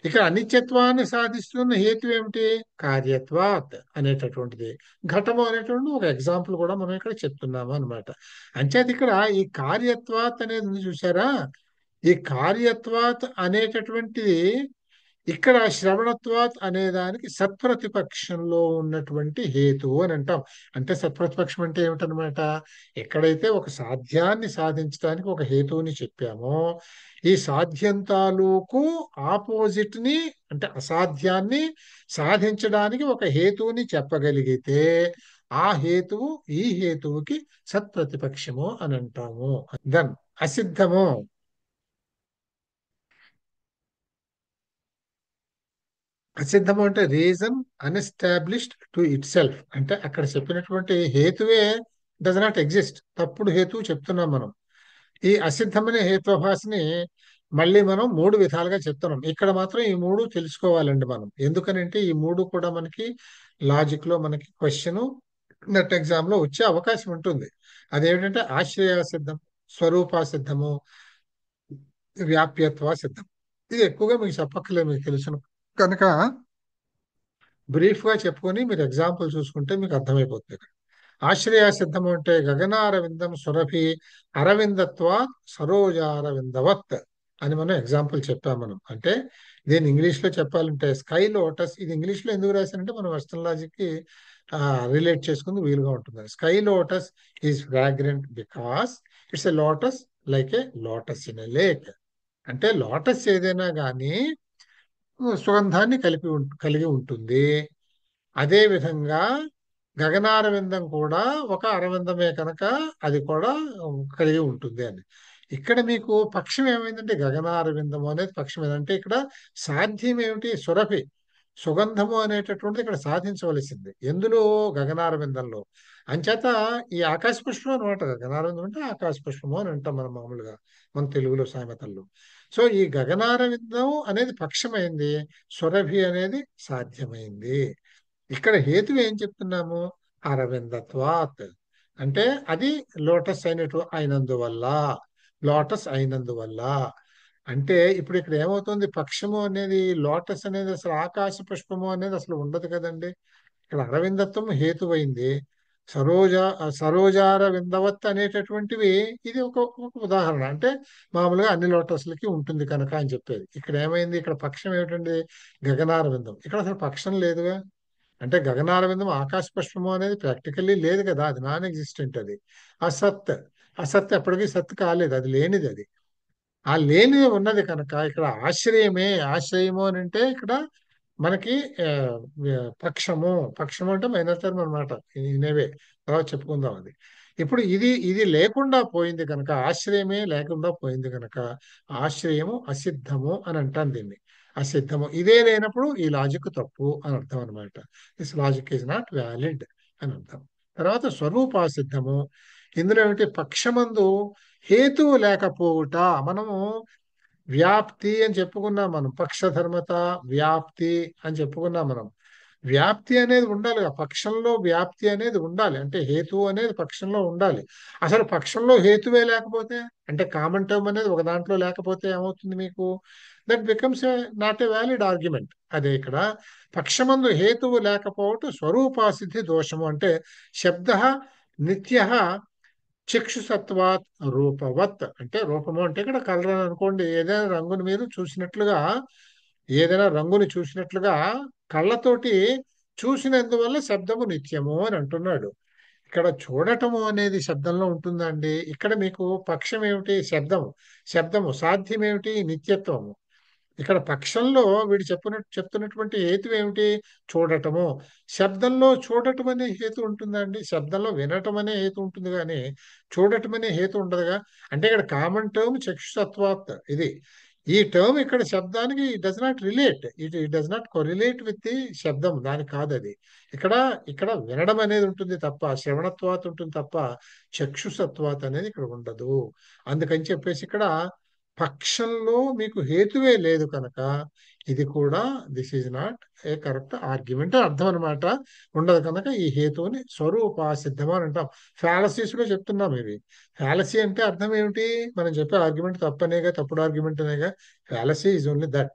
ఇక్కడ అనిత్యత్వాన్ని సాధిస్తున్న హేతు ఏమిటి? కార్యత్వాత్ అనేటటువంటిది. ఘటము అనేటువంటి ఒక ఎగ్జాంపుల్ కూడా మనం ఇక్కడ చెప్తున్నాము అనమాట. అంచేది ఇక్కడ ఈ కార్యత్వాత్ అనేది ఉంది చూసారా? ఈ కార్యత్వాత్ అనేటటువంటిది ఇక్కడ శ్రవణత్వాత్ అనే దానికి సత్ప్రతిపక్షంలో ఉన్నటువంటి హేతువు అని అంటాం. అంటే సత్ప్రతిపక్షం అంటే ఏమిటనమాట? ఎక్కడైతే ఒక సాధ్యాన్ని సాధించడానికి ఒక హేతువుని చెప్పామో, ఈ సాధ్యం తాలూకు ఆపోజిట్ ని అంటే అసాధ్యాన్ని సాధించడానికి ఒక హేతువుని చెప్పగలిగితే ఆ హేతువు ఈ హేతువుకి సత్ప్రతిపక్షము అని అంటాము. దెన్ అసిద్ధము. అసిద్ధము అంటే రీజన్ అన్ఎస్టాబ్లిష్డ్ టు ఇట్ సెల్ఫ్. అంటే అక్కడ చెప్పినటువంటి హేతువే డస్ నాట్ ఎగ్జిస్ట్, తప్పుడు హేతువు చెప్తున్నాం మనం. ఈ అసిద్ధమనే హేత్వాభాస్ని మళ్ళీ మనం 3 విధాలుగా చెప్తున్నాం. ఇక్కడ మాత్రం ఈ 3 తెలుసుకోవాలండి మనం. ఎందుకనంటే ఈ 3 కూడా మనకి లాజిక్ లో మనకి క్వశ్చన్ నెట్ ఎగ్జామ్ లో వచ్చే అవకాశం ఉంటుంది. అదేమిటంటే ఆశ్రయ సిద్ధం, స్వరూప సిద్ధము, వ్యాప్యత్వ సిద్ధం. ఇది ఎక్కువగా మీకు చెప్పక్కర్లేదు, మీకు తెలుసును కనుక బ్రీఫ్ గా చెప్పుకొని మీరు ఎగ్జాంపుల్ చూసుకుంటే మీకు అర్థమైపోతుంది. ఆశ్రయ సిద్ధము అంటే గగనారవిందం సురభి అరవిందత్వ సరోజారవిందవత్ అని మనం ఎగ్జాంపుల్ చెప్పాం మనం. అంటే దీన్ని ఇంగ్లీష్ లో చెప్పాలంటే స్కై లోటస్. ఇది ఇంగ్లీష్ లో ఎందుకు రాశానంటే మనం వెస్టర్న్ లాజిక్ కి రిలేట్ చేసుకుంది వీలుగా ఉంటుంది. Sky lotus is fragrant because it's a lotus like A lotus in a lake. అంటే లోటస్ ఏదైనా కానీ సుగంధాన్ని కలిగి ఉంటుంది. అదే విధంగా గగనారవిందం కూడా ఒక అరవిందమే కనుక అది కూడా కలిగి ఉంటుంది అని. ఇక్కడ మీకు పక్షం ఏమైందంటే గగనారవిందము అనేది పక్షం ఏదంటే ఇక్కడ సాధ్యం ఏమిటి? సురభి, సుగంధము అనేటటువంటిది ఇక్కడ సాధించవలసింది ఎందులో? గగనారవిందంలో. అంచేత ఈ ఆకాశ పుష్పం అనమాట. గగనారవిందం అంటే ఆకాశ పుష్పము అని అంటాం మనం మామూలుగా మన తెలుగులో సామెతల్లో. సో ఈ గగనారవిందం అనేది పక్షమైంది, సురభి అనేది సాధ్యమైంది. ఇక్కడ హేతు ఏం చెప్తున్నాము? అరవిందత్వాత్, అంటే అది లోటస్ అయినందువల్ల, లోటస్ అయినందువల్ల. అంటే ఇప్పుడు ఇక్కడ ఏమవుతుంది? పక్షము అనేది, లోటస్ అనేది అసలు ఆకాశ పుష్పము అనేది అసలు ఉండదు కదండి. ఇక్కడ అరవిందత్వం హేతువైంది. సరోజార విందవత్ అనేటటువంటివి ఇది ఒక ఉదాహరణ. అంటే మామూలుగా అన్ని లోటస్లకి ఉంటుంది కనుక అని చెప్పేది. ఇక్కడ ఏమైంది? ఇక్కడ పక్షం ఏమిటండి? గగనారవిందం. ఇక్కడ అసలు పక్షం లేదుగా. అంటే గగనారవిందం ఆకాశ పుష్పము అనేది ప్రాక్టికల్లీ లేదు కదా, అది నాన్ ఎగ్జిస్టెంట్. అది అసత్. అసత్ ఎప్పటికీ సత్ కాలేదు, అది లేనిది. అది ఆ లేనిది ఉన్నది కనుక ఇక్కడ ఆశ్రయమే. ఆశ్రయము అని అంటే ఇక్కడ మనకి ఆ, పక్షము. పక్షము అంటే మైనర్ టర్మ్ అనమాట. ఇనేవే తర్వాత చెప్పుకుందాం అది. ఇప్పుడు ఇది ఇది లేకుండా పోయింది కనుక, ఆశ్రయమే లేకుండా పోయింది కనుక ఆశ్రయము అసిద్ధము అని అంటాం దీన్ని. అసిద్ధము ఇదే లేనప్పుడు ఈ లాజిక్ తప్పు అని అర్థం అనమాట. This logic is not valid అని అర్థం. తర్వాత స్వరూపాసిద్ధము. ఇందులో ఏమిటి? పక్షమందు హేతువు లేకపోవుట. మనము వ్యాప్తి అని చెప్పుకున్నాం మనం. పక్షధర్మత, వ్యాప్తి అని చెప్పుకున్నాం మనం. వ్యాప్తి అనేది ఉండాలి, ఆ పక్షంలో వ్యాప్తి అనేది ఉండాలి. అంటే హేతువు అనేది పక్షంలో ఉండాలి. అసలు పక్షంలో హేతువే లేకపోతే, అంటే కామన్ టర్మ్ అనేది ఒక దాంట్లో లేకపోతే ఏమవుతుంది మీకు? That becomes not a valid argument. అదే ఇక్కడ పక్షమందు హేతువు లేకపోవటం స్వరూపాసిద్ధి దోషము. అంటే శబ్ద నిత్య చక్షుసత్వాత్ రూపవత్. అంటే రూపము అంటే ఇక్కడ కలర్ అని అనుకోండి. ఏదైనా రంగుని మీరు చూసినట్లుగా, ఏదైనా రంగుని చూసినట్లుగా కళ్ళతోటి చూసినందువల్ల శబ్దము నిత్యము అని అంటున్నాడు. ఇక్కడ చూడటము అనేది శబ్దంలో ఉంటుందండి. ఇక్కడ మీకు పక్షం ఏమిటి? శబ్దము. శబ్దము సాధ్యం ఏమిటి? నిత్యత్వము. ఇక్కడ పక్షంలో వీడు చెప్తున్నటువంటి హేతు ఏమిటి? చూడటము. శబ్దంలో చూడటం అనే హేతు ఉంటుందండి. శబ్దంలో వినటం అనే హేతు ఉంటుంది కానీ చూడటం అనే హేతు ఉండదుగా. అంటే ఇక్కడ కామన్ టర్మ్ చక్షుసత్వాత్. ఇది ఈ టర్మ్ ఇక్కడ శబ్దానికి does not relate, it does not correlate with the శబ్దం. దానికి కాదు అది. ఇక్కడ ఇక్కడ వినడం అనేది ఉంటుంది తప్ప, శ్రవణత్వాత్ ఉంటుంది తప్ప చక్షుసత్వాత్ అనేది ఇక్కడ ఉండదు. అందుకని చెప్పేసి ఇక్కడ పక్షంలో మీకు హేతువే లేదు కనుక ఇది కూడా this is not a correct argument అర్థం అనమాట. ఉండదు కనుక ఈ హేతువుని స్వరూపాసిద్ధం అని అంటాం. ఫ్యాలసీస్ లో చెప్తున్నాం ఇవి. ఫ్యాలసీ అంటే అర్థం ఏమిటి? మనం చెప్పే ఆర్గ్యుమెంట్ తప్పనేగా, తప్పుడు ఆర్గ్యుమెంట్ అనేగా. Fallacy is only that.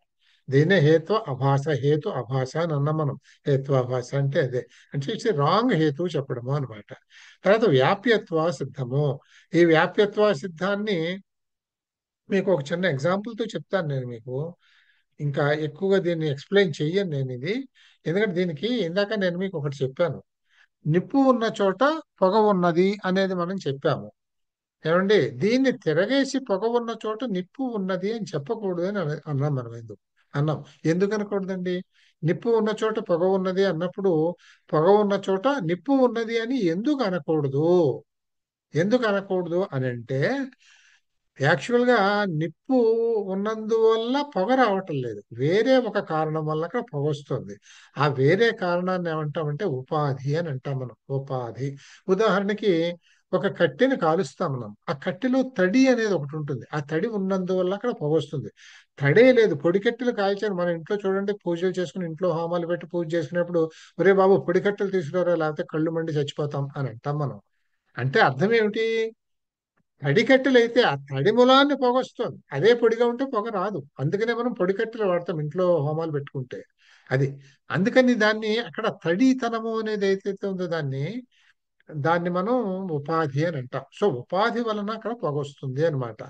దీన్నే హేతు అభాష, హేతు అభాష అని అన్నాం మనం. హేతు అభాష అంటే అదే. అంటే ఇట్స్ రాంగ్ హేతు చెప్పడము అనమాట. తర్వాత వ్యాప్యత్వ సిద్ధము. ఈ వ్యాప్యత్వ సిద్ధాన్ని మీకు ఒక చిన్న ఎగ్జాంపుల్తో చెప్తాను నేను మీకు. ఇంకా ఎక్కువగా దీన్ని ఎక్స్ప్లెయిన్ చెయ్యను నేను ఇది. ఎందుకంటే దీనికి ఇందాక నేను మీకు ఒకటి చెప్పాను. నిప్పు ఉన్న చోట పొగ ఉన్నది అనేది మనం చెప్పాము. ఏమండి? దీన్ని తిరగేసి పొగ ఉన్న చోట నిప్పు ఉన్నది అని చెప్పకూడదు అని అన్నాం మనం. ఎందుకు అనకూడదండి? నిప్పు ఉన్న చోట పొగ ఉన్నది అన్నప్పుడు పొగ ఉన్న చోట నిప్పు ఉన్నది అని ఎందుకు అనకూడదు? ఎందుకు అనకూడదు అని అంటే యాక్చువల్గా నిప్పు ఉన్నందువల్ల పొగ రావటం లేదు, వేరే ఒక కారణం వల్ల అక్కడ పొగ వస్తుంది. ఆ వేరే కారణాన్ని ఏమంటామంటే ఉపాధి అని అంటాం మనం. ఉపాధి. ఉదాహరణకి ఒక కట్టెని కాలుస్తాం మనం. ఆ కట్టెలో తడి అనేది ఒకటి ఉంటుంది. ఆ తడి ఉన్నందువల్ల అక్కడ పొగ వస్తుంది. తడే లేదు, పొడి కట్టెలు కాల్చారు. మన ఇంట్లో చూడండి, పూజలు చేసుకుని ఇంట్లో హోమాలు పెట్టి పూజ చేసుకునేప్పుడు ఒరే బాబు పొడి కట్టెలు తీసుకురారా లేకపోతే కళ్ళు మండి చచ్చిపోతాం అని అంటాం మనం. అంటే అర్థం ఏమిటి? తడి కట్టెలు అయితే ఆ తడి మూలాన్ని పొగ వస్తుంది, అదే పొడిగా ఉంటే పొగ రాదు. అందుకనే మనం పొడి కట్టెలు వాడతాం ఇంట్లో హోమాలు పెట్టుకుంటే. అది అందుకని దాన్ని అక్కడ తడితనము అనేది ఏదైతే ఉందో దాన్ని దాన్ని మనం ఉపాధి అని అంటాం. సో ఉపాధి వలన అక్కడ పొగ వస్తుంది అనమాట.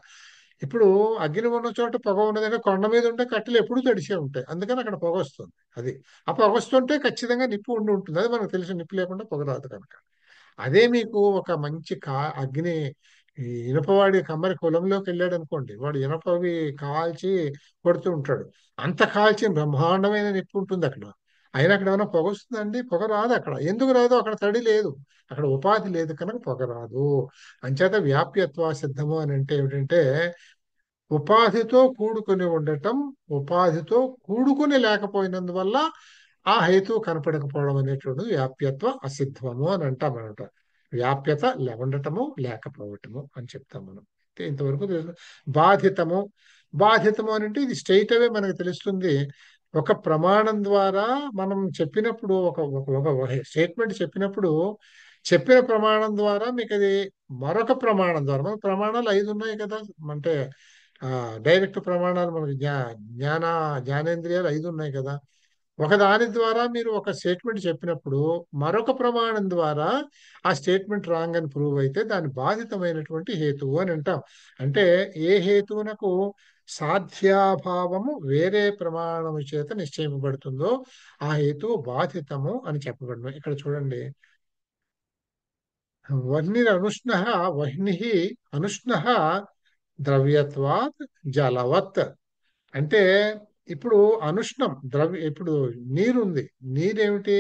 ఇప్పుడు అగ్ని ఉన్న చోట పొగ ఉన్నదంటే కొండ మీద ఉంటే కట్టెలు ఎప్పుడూ తడిసే ఉంటాయి, అందుకని అక్కడ పొగ వస్తుంది. అది ఆ పొగ వస్తుంటే ఖచ్చితంగా నిప్పు ఉండి ఉంటుంది. అది మనకు తెలిసి నిప్పు లేకుండా పొగ రాదు కనుక. అదే మీకు ఒక మంచి అగ్ని, ఈ ఇనపవాడి కమ్మరి పొలంలోకి వెళ్ళాడు అనుకోండి, వాడు ఇనపవి కాల్చి కొడుతూ ఉంటాడు. అంత కాల్చి బ్రహ్మాండమైన నిప్పు ఉంటుంది అక్కడ. అయినా అక్కడ ఏమైనా పొగ వస్తుందండి? పొగ రాదు అక్కడ. ఎందుకు రాదు? అక్కడ తడి లేదు, అక్కడ ఉపాధి లేదు కనుక పొగ రాదు. అంచేత వ్యాప్యత్వ సిద్ధము అని అంటే ఏమిటంటే ఉపాధితో కూడుకుని ఉండటం, ఉపాధితో కూడుకుని లేకపోయినందువల్ల ఆ హేతువు కనపడకపోవడం అనేటువంటిది వ్యాప్యత్వ అసిద్ధము అని అంటాం అనమాట. వ్యాప్యత ఉండటము లేకపోవటము అని చెప్తాం మనం. ఇంతవరకు తెలుసు. బాధితము, బాధితము అని అంటే ఇది స్ట్రైట్ అవే మనకు తెలుస్తుంది. ఒక ప్రమాణం ద్వారా మనం చెప్పినప్పుడు ఒక స్టేట్మెంట్ చెప్పినప్పుడు చెప్పిన ప్రమాణం ద్వారా మీకు అది మరొక ప్రమాణం ద్వారా, మన ప్రమాణాలు 5 ఉన్నాయి కదా, అంటే డైరెక్ట్ ప్రమాణాలు మనకి జ్ఞానేంద్రియాలు 5 ఉన్నాయి కదా. ఒక దాని ద్వారా మీరు ఒక స్టేట్మెంట్ చెప్పినప్పుడు మరొక ప్రమాణం ద్వారా ఆ స్టేట్మెంట్ రాంగ్ అని ప్రూవ్ అయితే దాని బాధితమైనటువంటి హేతువు అని అంటాం. అంటే ఏ హేతువునకు సాధ్యాభావము వేరే ప్రమాణము చేత నిశ్చయింపబడుతుందో ఆ హేతువు బాధితము అని చెప్పబడను. ఇక్కడ చూడండి, వహ్నిరనుష్ణ వహ్ని అనుష్ణ ద్రవ్యత్వాత్ జలవత్. అంటే ఇప్పుడు అనుష్ణం ఇప్పుడు నీరు ఉంది, నీరేమిటి?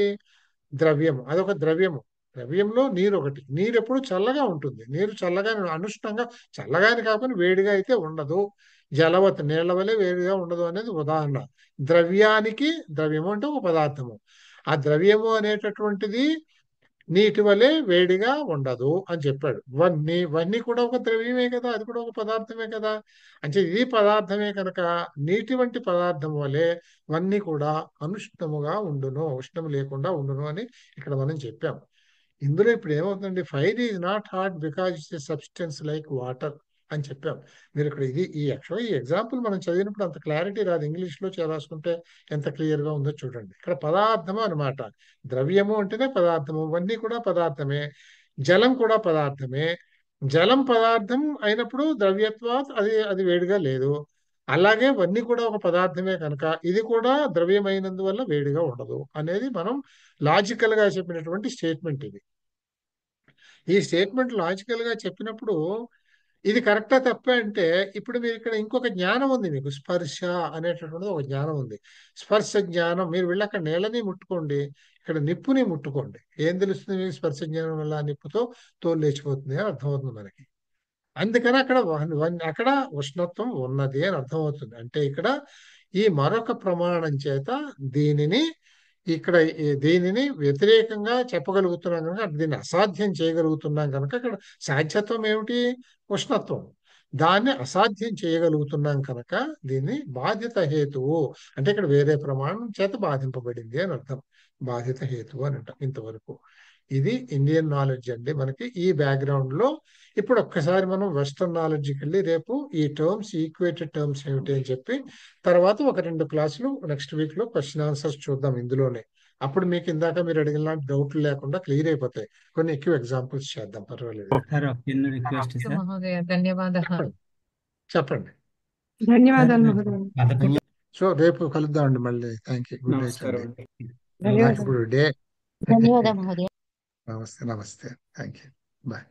ద్రవ్యము, అదొక ద్రవ్యము. ద్రవ్యంలో నీరు ఒకటి. నీరు ఎప్పుడు చల్లగా ఉంటుంది, నీరు చల్లగా అనుష్ణంగా, చల్లగాని కాకపోతే వేడిగా అయితే ఉండదు. జలవత్, నీళ్ల వలె వేడిగా ఉండదు అనేది ఉదాహరణ. ద్రవ్యానికి, ద్రవ్యము అంటే ఒక పదార్థము, ఆ ద్రవ్యము అనేటటువంటిది నీటి వలె వేడిగా ఉండదు అని చెప్పాడు. వన్నీ కూడా ఒక ద్రవ్యమే కదా, అది కూడా ఒక పదార్థమే కదా. అంటే ఇది పదార్థమే కనుక నీటి వంటి పదార్థం వలె వన్నీ కూడా అనుష్ణముగా ఉండును, ఉష్ణము లేకుండా ఉండును అని ఇక్కడ మనం చెప్పాం. ఇందులో ఇప్పుడు ఏమవుతుందండి, fire is not hot because it's a substance like water అని చెప్పాం. మీరు ఇక్కడ ఈ ఎగ్జాంపుల్ మనం చదివినప్పుడు అంత క్లారిటీ రాదు. ఇంగ్లీష్లో రాసుకుంటే ఎంత క్లియర్గా ఉందో చూడండి. ఇక్కడ పదార్థము అనమాట. ద్రవ్యము అంటేనే పదార్థము, ఇవన్నీ కూడా పదార్థమే. జలం కూడా పదార్థమే. జలం పదార్థం అయినప్పుడు ద్రవ్యత్వాత్ అది వేడిగా లేదు. అలాగే ఇవన్నీ కూడా ఒక పదార్థమే కనుక ఇది కూడా ద్రవ్యమైనందువల్ల వేడిగా ఉండదు అనేది మనం లాజికల్ గా చెప్పినటువంటి స్టేట్మెంట్ ఇది. ఈ స్టేట్మెంట్ లాజికల్ గా చెప్పినప్పుడు ఇది కరెక్టా తప్పే అంటే, ఇప్పుడు మీరు ఇక్కడ ఇంకొక జ్ఞానం ఉంది మీకు, స్పర్శ అనేటటువంటిది ఒక జ్ఞానం ఉంది. స్పర్శ జ్ఞానం, మీరు వెళ్ళి అక్కడ నేలని ముట్టుకోండి, ఇక్కడ నిప్పుని ముట్టుకోండి, ఏం తెలుస్తుంది మీకు? స్పర్శ జ్ఞానం వల్ల నిప్పుతో తోలు లేచిపోతుంది అని అర్థమవుతుంది మనకి. అందుకని అక్కడ ఉష్ణత్వం ఉన్నది అని అర్థమవుతుంది. అంటే ఇక్కడ ఈ మరొక ప్రమాణం చేత దీనిని వ్యతిరేకంగా చెప్పగలుగుతున్నాం కనుక, దీన్ని అసాధ్యం చేయగలుగుతున్నాం కనుక ఇక్కడ సాధ్యత్వం ఏమిటి? ఉష్ణత్వం. దాన్ని అసాధ్యం చేయగలుగుతున్నాం కనుక దీన్ని బాధిత హేతువు అంటే ఇక్కడ వేరే ప్రమాణం చేత బాధింపబడింది అని అర్థం. బాధిత హేతువు అని అంటాం. ఇంతవరకు ఇది ఇండియన్ నాలెడ్జ్ అండి మనకి ఈ బ్యాక్గ్రౌండ్ లో. ఇప్పుడు ఒక్కసారి మనం వెస్టర్న్ నాలెడ్జ్కి వెళ్ళి రేపు ఈ టర్మ్స్, ఈక్వేటెడ్ టర్మ్స్ ఏమిటి అని చెప్పి తర్వాత ఒక 2 క్లాసులు నెక్స్ట్ వీక్ లో క్వశ్చన్ ఆన్సర్స్ చూద్దాం ఇందులోనే. అప్పుడు మీకు ఇందాక మీరు అడిగిన డౌట్లు లేకుండా క్లియర్ అయిపోతాయి. కొన్ని ఎక్కువ ఎగ్జాంపుల్స్ చేద్దాం, పర్వాలేదు.
సార్ ఒక చిన్న రిక్వెస్ట్ సార్.
మహోదయ ధన్యవాదాలు.
చెప్పండి.
ధన్యవాదాలు మహోదయ.
సో రేపు కలుద్దామండి మళ్ళీ. Thank you. గుడ్ నైట్
నమస్కారం
అండి.
అండి.
Good day.
ధన్యవాదాలు మహోదయ.
నమస్తే. Thank you. బాయ్.